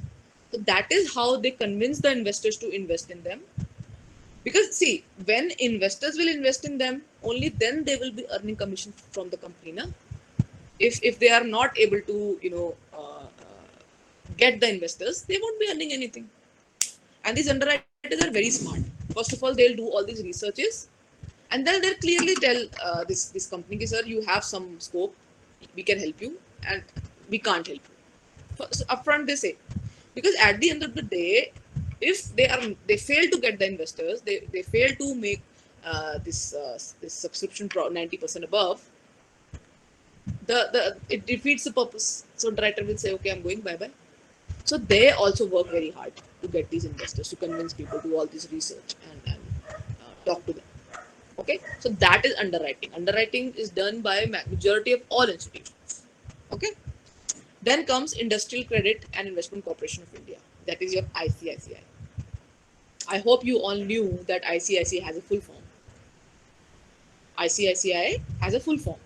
So that is how they convince the investors to invest in them. Because see, when investors will invest in them, only then they will be earning commission from the company. Na? If they are not able to, get the investors, they won't be earning anything. And these underwriters are very smart. First of all, they'll do all these researches, and then they'll clearly tell this company, sir, you have some scope, we can help you, and we can't help you. So upfront they say, because at the end of the day, if they fail to get the investors, they fail to make this subscription 90% above, it defeats the purpose. So underwriter will say, okay, I'm going, bye bye. So they also work very hard to get these investors, to convince people, to do all this research and talk to them. Okay, so that is underwriting. Underwriting is done by majority of all institutions. Okay, then comes Industrial Credit and Investment Corporation of India. That is your ICICI. I hope you all knew that ICICI has a full form. ICICI has a full form,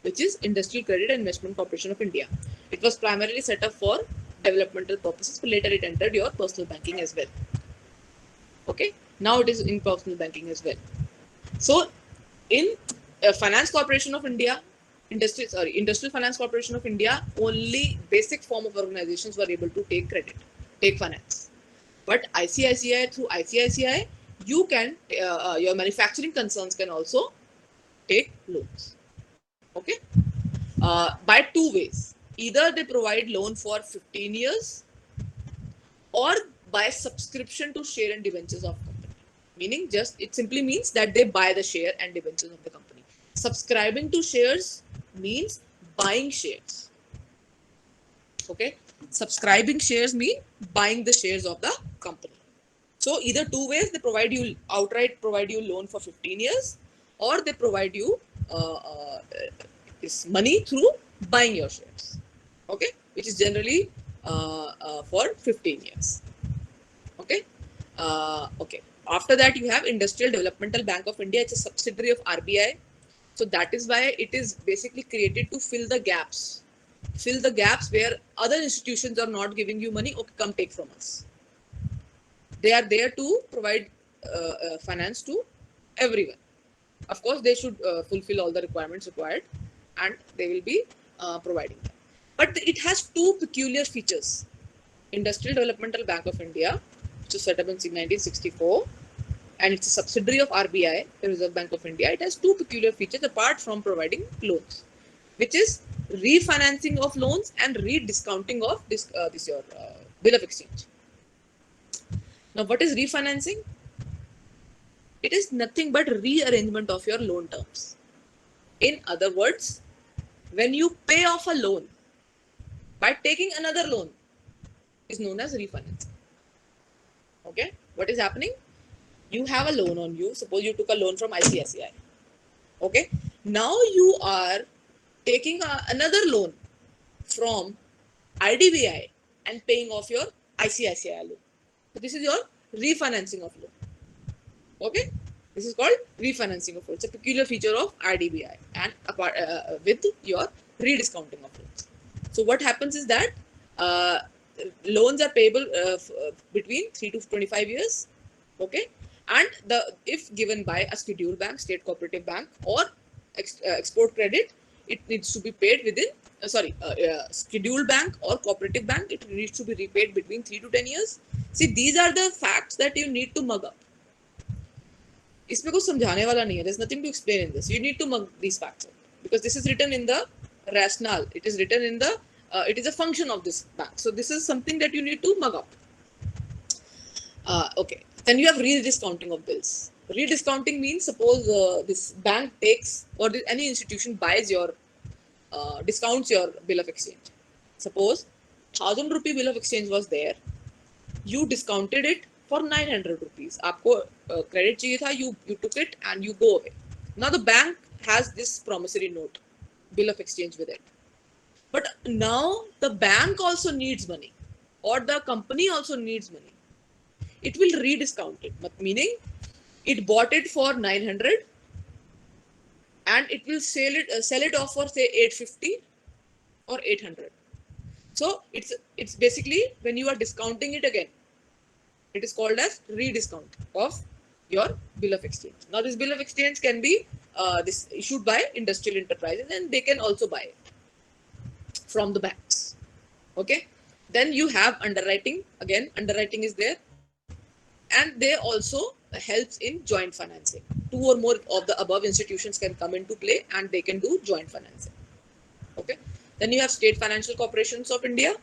which is Industrial Credit and Investment Corporation of India. It was primarily set up for developmental purposes, but later it entered your personal banking as well. Okay, now it is in personal banking as well. So, in Finance Corporation of India, Industrial Finance Corporation of India, only basic form of organizations were able to take credit, take finance. But ICICI, through ICICI, you can, your manufacturing concerns can also take loans. Okay, by two ways. Either they provide loan for 15 years, or by subscription to share and debentures of company. Meaning, it simply means that they buy the share and debentures of the company. Subscribing to shares means buying shares. Okay, subscribing shares mean buying the shares of the company. So either two ways, they outright provide you loan for 15 years, or they provide you this money through buying your shares. Okay, which is generally for 15 years. Okay. Okay. After that, you have Industrial Developmental Bank of India. It's a subsidiary of RBI. So that is why it is basically created to fill the gaps. Fill the gaps where other institutions are not giving you money. Okay, come take from us. They are there to provide finance to everyone. Of course, they should fulfill all the requirements required, and they will be providing them. But it has two peculiar features. Industrial Developmental Bank of India, which was set up in 1964, and it's a subsidiary of RBI, the Reserve Bank of India. It has two peculiar features apart from providing loans, which is refinancing of loans and rediscounting of this your bill of exchange. Now, what is refinancing? It is nothing but rearrangement of your loan terms. In other words, when you pay off a loan by taking another loan, is known as refinancing. Okay, what is happening? You have a loan on you. Suppose you took a loan from ICICI. Okay, now you are taking another loan from IDBI and paying off your ICICI loan. So this is your refinancing of loan. Okay, this is called refinancing of loan. It's a peculiar feature of IDBI and with your rediscounting of loans. So what happens is that loans are payable between 3 to 25 years. Okay, and if given by a scheduled bank, state cooperative bank, or export credit, it needs to be paid within scheduled bank or cooperative bank, it needs to be repaid between 3 to 10 years. See, these are the facts that you need to mug up. इसमें कुछ समझाने वाला नहीं है. There's nothing to explain in this. You need to mug these facts up because this is written in the rationale. It is written in the it is a function of this bank. So this is something that you need to mug up. Okay. Then you have rediscounting of bills. Rediscounting means suppose this bank takes or any institution buys your discounts your bill of exchange. Suppose 1,000 rupee bill of exchange was there. You discounted it for 900 rupees. आपको credit चाहिए था, you took it and you go away. Now the bank has this promissory note, bill of exchange with it. But now the bank also needs money, or the company also needs money. It will rediscount it, meaning it bought it for 900 and it will sell it off for say 850 or 800. So it's basically when you are discounting it again, it is called as rediscount of your bill of exchange. Now this bill of exchange can be this issued by industrial enterprises and they can also buy it from the banks. Okay. Then you have underwriting. Again, underwriting is there, and they also helps in joint financing. Two or more of the above institutions can come into play and they can do joint financing. Okay. Then you have state financial corporations of India.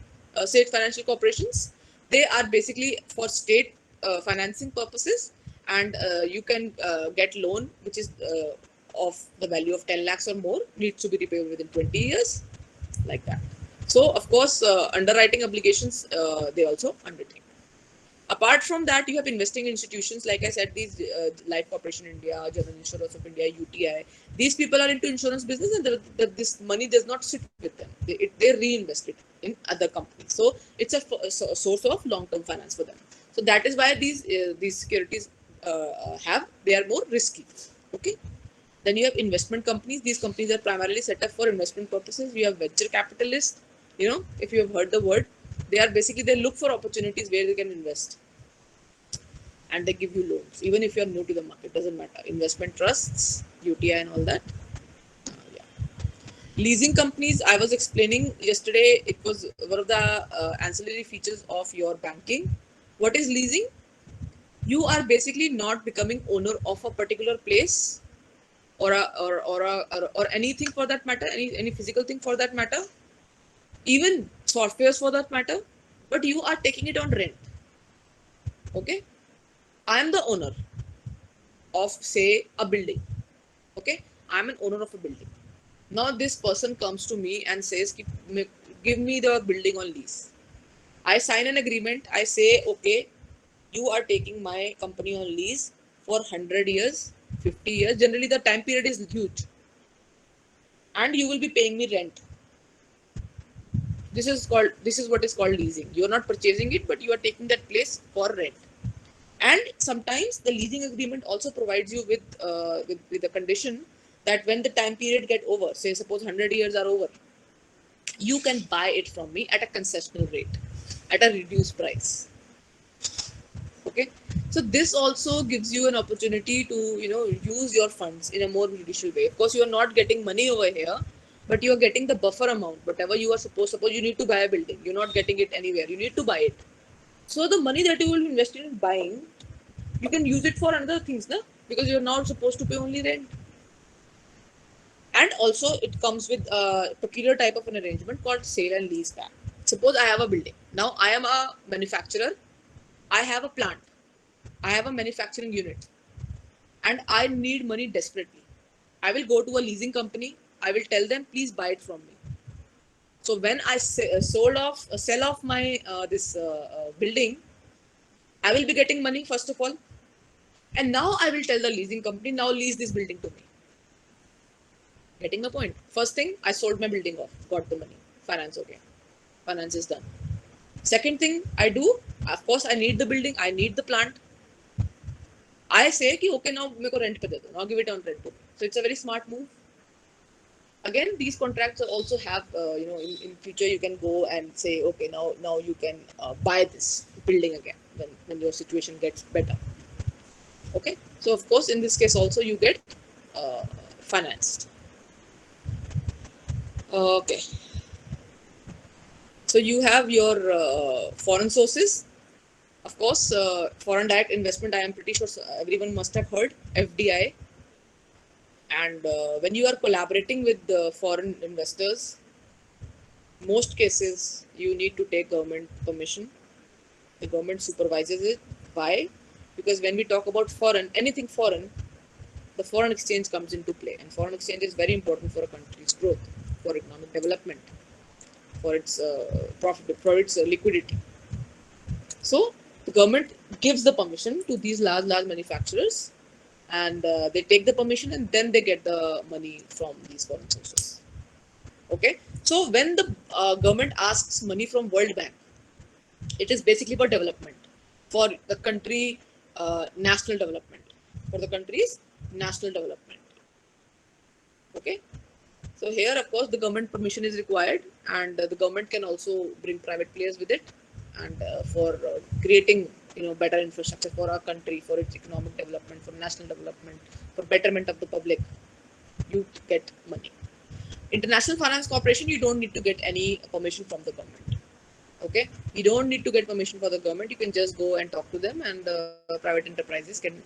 State financial corporations, they are basically for state financing purposes, and you can get loan which is of the value of 10 lakhs or more, needs to be repaid within 20 years, like that. So of course underwriting obligations they also undertake. Apart from that, you have investing institutions, like I said, these Life Corporation India, General Insurance of India, UTI. These people are into insurance business, and this money does not sit with them. They reinvest it in other companies. So it's a source of long-term finance for them. So that is why these securities they are more risky. Okay. Then you have investment companies. These companies are primarily set up for investment purposes. You have venture capitalists. If you have heard the word, they look for opportunities where they can invest, and they give you loans. Even if you are new to the market, doesn't matter. Investment trusts, UTI, and all that. Yeah. Leasing companies, I was explaining yesterday, it was one of the ancillary features of your banking. What is leasing? You are basically not becoming owner of a particular place or anything for that matter, any physical thing for that matter, even softwares for that matter, but you are taking it on rent. Okay. I am the owner of say a building. Okay. I'm an owner of a building. Now this person comes to me and says, give me the building on lease. I sign an agreement. I say, okay, you are taking my company on lease for 100 years, 50 years. Generally the time period is huge, and you will be paying me rent. This is what is called leasing. You are not purchasing it, but you are taking that place for rent. And sometimes the leasing agreement also provides you with a condition that when the time period get over, say suppose 100 years are over, you can buy it from me at a concessional rate, at a reduced price. Okay. So this also gives you an opportunity to use your funds in a more judicial way. Of course, you are not getting money over here, but you are getting the buffer amount. Whatever you are suppose you need to buy a building, you're not getting it anywhere, you need to buy it. So the money that you will invest in buying, you can use it for another things, na? Because you're now supposed to pay only rent. And also it comes with a peculiar type of an arrangement called sale and lease back. Suppose I have a building. Now I am a manufacturer. I have a plant. I have a manufacturing unit. And I need money desperately. I will go to a leasing company. I will tell them, please buy it from me. So when I sell off my this building, I will be getting money first of all. And now I will tell the leasing company, now lease this building to me. Getting the point? First thing, I sold my building off, got the money. Finance, okay. Finance is done. Second thing I do, of course, I need the building, I need the plant. I say, okay, now make a rent pe de do. Now give it on rent to me. So it's a very smart move. Again, these contracts also have, in future you can go and say, okay, now you can buy this building again when your situation gets better. Okay. So of course, in this case also you get financed. Okay. So you have your foreign sources. Of Of course, foreign direct investment, I am pretty sure everyone must have heard FDI. And when you are collaborating with the foreign investors, most cases you need to take government permission. The government supervises it. Why? Because when we talk about foreign, anything foreign, the foreign exchange comes into play, and foreign exchange is very important for a country's growth, for economic development, for its profit, for its liquidity. So the government gives the permission to these large manufacturers, and they take the permission, and then they get the money from these foreign sources. Okay, so when the government asks money from World Bank, it is basically for development, for the country, national development, for the country's national development. Okay, so here, of course, the government permission is required, and the government can also bring private players with it, and for creating, better infrastructure for our country, for its economic development, for national development, for betterment of the public, you get money. International Finance Corporation, you don't need to get any permission from the government. Okay, you don't need to get permission for the government. You can just go and talk to them, and private enterprises can,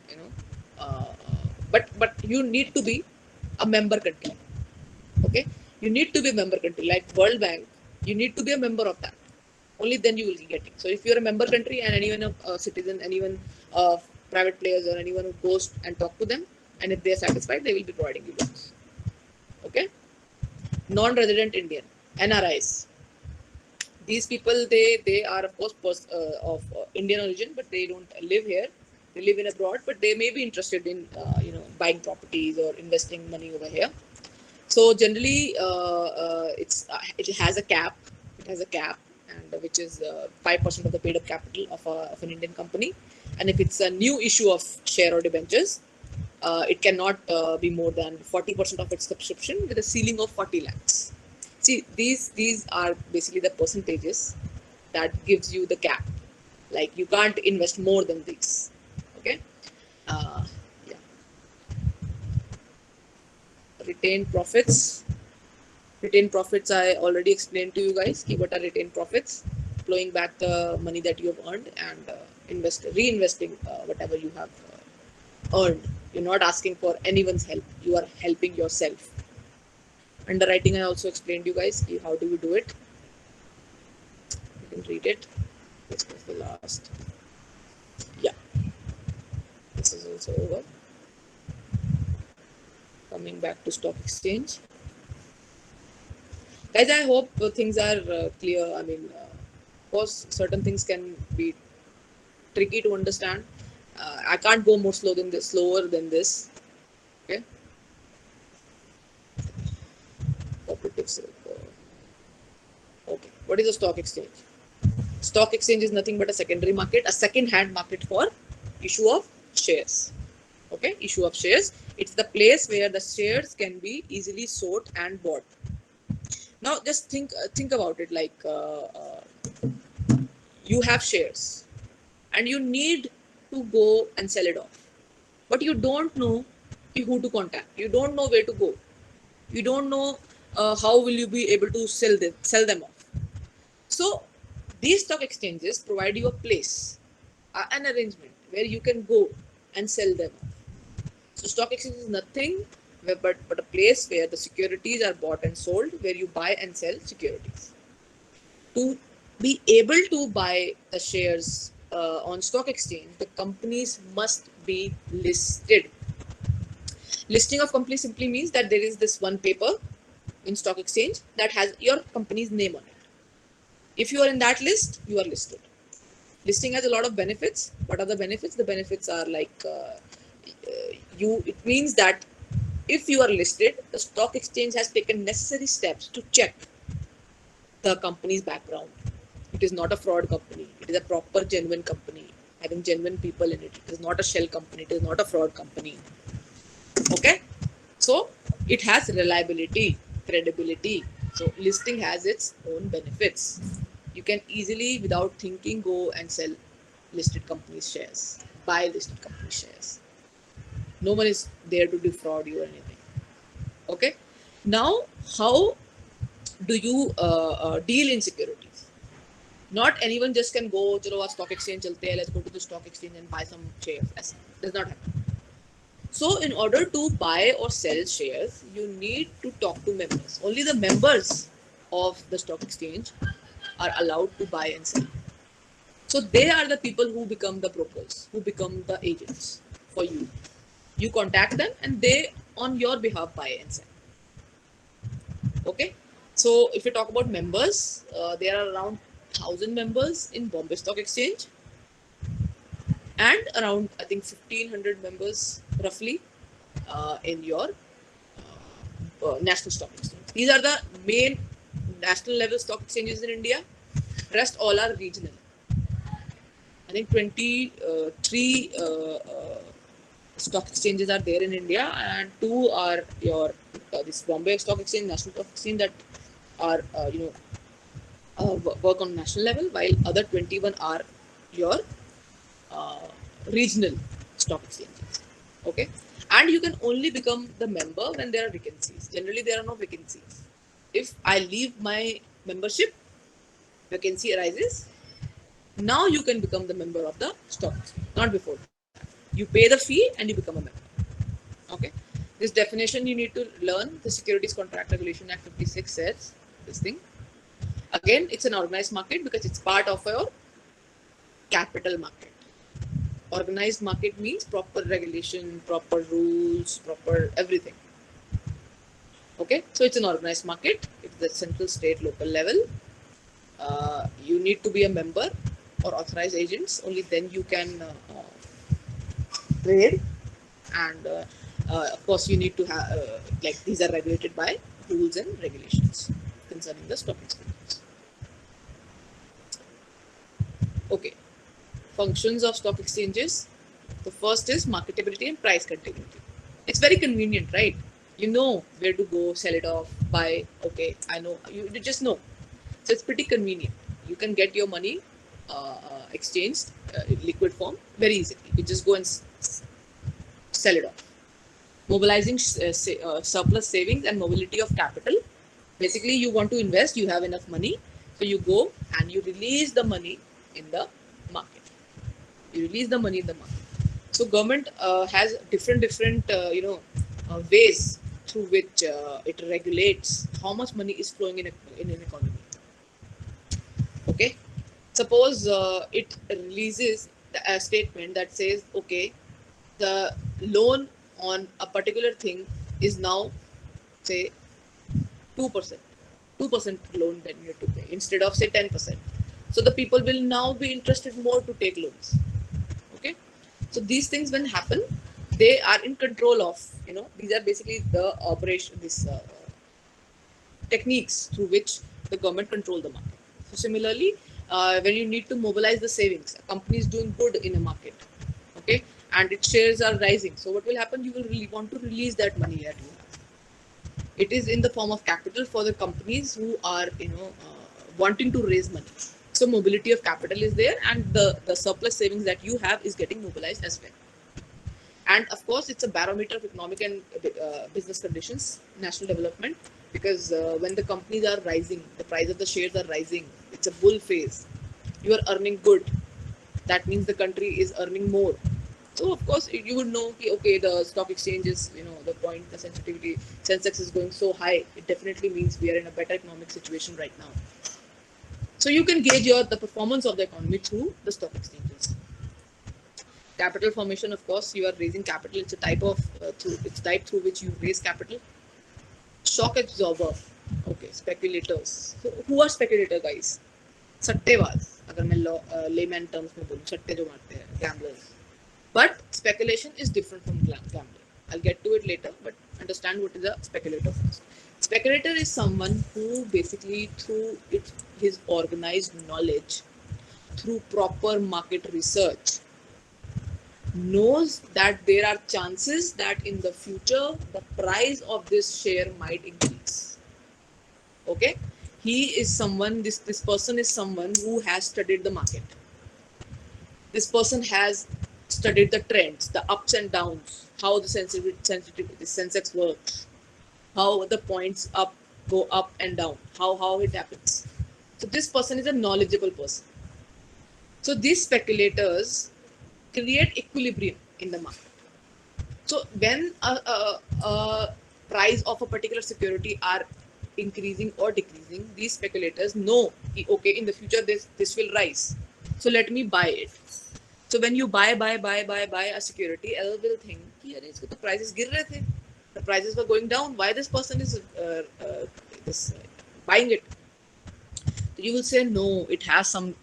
but you need to be a member country. Okay, you need to be a member country like World Bank. You need to be a member of that. Only then you will be getting. So if you're a member country, and anyone a citizen, anyone private players, or anyone who goes and talk to them, and if they are satisfied, they will be providing you loans. Okay, non-resident Indian, NRIs. These people, they are of course of Indian origin, but they don't live here. They live in abroad, but they may be interested in buying properties or investing money over here. So generally, it has a cap. It has a cap, and which is 5% of the paid-up capital of an Indian company. And if it's a new issue of share or debentures, it cannot be more than 40% of its subscription, with a ceiling of 40 lakhs. See, these are basically the percentages that gives you the cap. Like, you can't invest more than these. Okay. Uh, yeah. Retained profits. Retained profits, I already explained to you guys. What are retained profits? Flowing back the money that you have earned, and reinvesting whatever you have earned. You're not asking for anyone's help. You are helping yourself. Underwriting, I also explained to you guys how do you do it. You can read it. This was the last. Yeah. This is also over. Coming back to stock exchange. Guys, I hope things are clear. I mean, of course, certain things can be tricky to understand. I can't go more slower than this. Okay. Cooperatives. Okay. What is a stock exchange? Stock exchange is nothing but a secondary market, a second-hand market for issue of shares. Okay, issue of shares. It's the place where the shares can be easily sold and bought. Now, just think about it. Like, you have shares, and you need to go and sell it off, but you don't know who to contact. You don't know where to go. You don't know how will you be able to sell them off. So these stock exchanges provide you a place, an arrangement where you can go and sell them off. So stock exchange is nothing but a place where the securities are bought and sold, where you buy and sell securities. To be able to buy the shares on stock exchange, the companies must be listed. Listing of company simply means that there is this one paper in stock exchange that has your company's name on it. If you are in that list, you are listed. Listing has a lot of benefits. What are the benefits? The benefits are like it means that if you are listed, the stock exchange has taken necessary steps to check the company's background. It is not a fraud company. It is a proper, genuine company, having genuine people in it. It is not a shell company. It is not a fraud company. Okay? So, it has reliability, credibility. So, listing has its own benefits. You can easily, without thinking, go and sell listed companies' shares, buy listed company shares. No one is there to defraud you or anything. Okay? Now, how do you deal in securities? Not anyone just can go, chalo, stock exchange chalte hai, let's go to the stock exchange and buy some shares. That does not happen. So, in order to buy or sell shares, you need to talk to members. Only the members of the stock exchange are allowed to buy and sell. So, they are the people who become the brokers, who become the agents for you. You contact them and they, on your behalf, buy and sell. Okay. So, if you talk about members, there are around 1,000 members in Bombay Stock Exchange and around, I think, 1,500 members roughly in your national stock exchange. These are the main national level stock exchanges in India. Rest all are regional. I think 23 stock exchanges are there in India, and two are your this Bombay Stock Exchange, National Stock Exchange, that are work on national level, while other 21 are your uh, regional stock exchanges. Okay, and you can only become the member when there are vacancies. Generally, there are no vacancies. If I leave my membership, vacancy arises. Now you can become the member of the stock exchange, not before that. You pay the fee and you become a member. Okay. This definition you need to learn. The Securities Contract Regulation Act 56 says this thing. Again, it's an organized market because it's part of your capital market. Organized market means proper regulation, proper rules, proper everything. Okay, so it's an organized market. It's the central, state, local level. You need to be a member or authorized agents. Only then you can trade, and of course you need to have like these are regulated by rules and regulations concerning the stock exchanges. Okay, functions of stock exchanges. The first is marketability and price continuity. It's very convenient, right? You know where to go, sell it off, buy. Okay, I know. You just know. So it's pretty convenient. You can get your money exchanged in liquid form very easily. You just go and sell it off. Mobilizing surplus savings and mobility of capital. Basically, you want to invest, you have enough money, so you go and you release the money in the market. You release the money in the market. So government has different ways through which it regulates how much money is flowing in an economy. Okay, suppose it releases a statement that says, okay, the loan on a particular thing is now, say, 2%. 2% loan that you need to pay instead of, say, 10%. So the people will now be interested more to take loans. Okay, so these things when happen, they are in control of, these are basically the operation, this techniques through which the government control the market. So similarly, when you need to mobilize the savings, a company is doing good in a market, okay, and its shares are rising. So what will happen? You will really want to release that money that you have. It is in the form of capital for the companies who are, wanting to raise money. So mobility of capital is there, and the surplus savings that you have is getting mobilized as well. And of course, it's a barometer of economic and business conditions, national development, because when the companies are rising, the price of the shares are rising, it's a bull phase. You are earning good. That means the country is earning more. So of course, you would know, okay, the stock exchange is, the point, the sensitivity, Sensex is going so high. It definitely means we are in a better economic situation right now. So you can gauge the performance of the economy through the stock exchanges. Capital formation, of course, you are raising capital. It's a type of type through which you raise capital. Shock absorber. Okay, speculators. So who are speculator, guys? सट्टेबाज, अगर मैं layman terms में बोलूँ, सट्टे जो मारते हैं, gamblers. But speculation is different from gambling. I'll get to it later, but understand what is a speculator first. Speculator is someone who basically, through his organized knowledge, through proper market research, knows that there are chances that in the future the price of this share might increase. Okay, he is someone, this person is someone who has studied the market. This person has studied the trends, the ups and downs, how the sensitivity the Sensex works, how the points go up and down, how it happens. So this person is a knowledgeable person. So these speculators create equilibrium in the market. So when a price of a particular security are increasing or decreasing, these speculators know, okay, in the future this will rise. So let me buy it. So when you buy a security, others will think, कि अरे इसके तो prices गिर रहे थे, the prices were going down. Why this person is this buying it? You will say no, it has some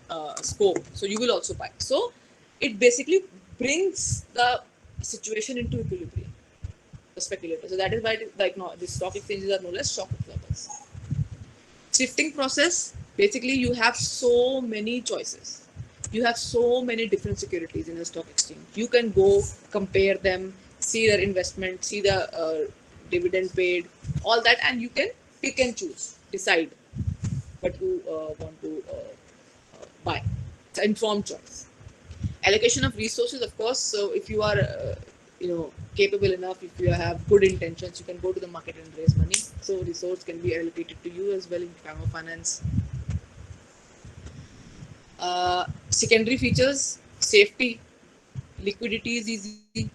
scope, so you will also buy. So it basically brings the situation into equilibrium, the speculator. So that is why like no, the stock exchanges are no less shock absorbers. Shifting process, basically you have so many choices, you have so many different securities in the stock exchange. You can go compare them, see their investment, see the dividend paid, all that, and you can pick and choose, decide what you want to buy. It's an informed choice. Allocation of resources, of course. So if you are capable enough, if you have good intentions, you can go to the market and raise money. So resource can be allocated to you as well in form of finance. Secondary features: safety, liquidity is easy,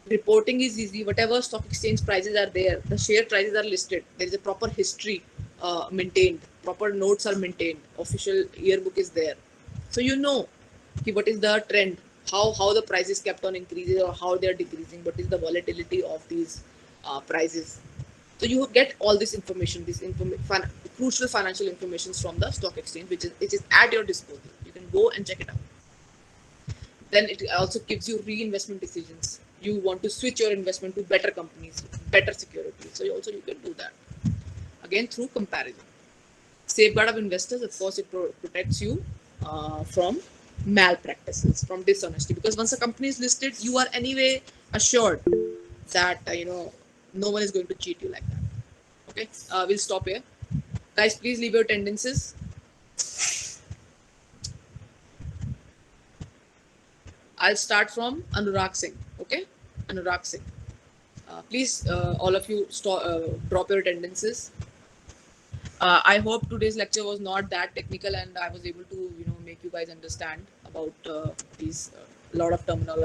reporting is easy. Whatever stock exchange prices are there, the share prices are listed. There is a proper history maintained, proper notes are maintained, official yearbook is there. So you know what is the trend, how the prices kept on increasing or how they are decreasing, what is the volatility of these prices. So you get all this information, crucial financial information from the stock exchange, which is at your disposal. You can go and check it out. Then it also gives you reinvestment decisions. You want to switch your investment to better companies, better securities. So you can do that. Again, through comparison. Safeguard of investors, of course, it protects you from malpractices, from dishonesty. Because once a company is listed, you are anyway assured that, no one is going to cheat you like that. Okay, we'll stop here. Guys, please leave your tendencies. I'll start from Anurag Singh. Okay, Anurag Singh. Please, all of you, drop your attendances. I hope today's lecture was not that technical, and I was able to, make you guys understand about these lot of terminology.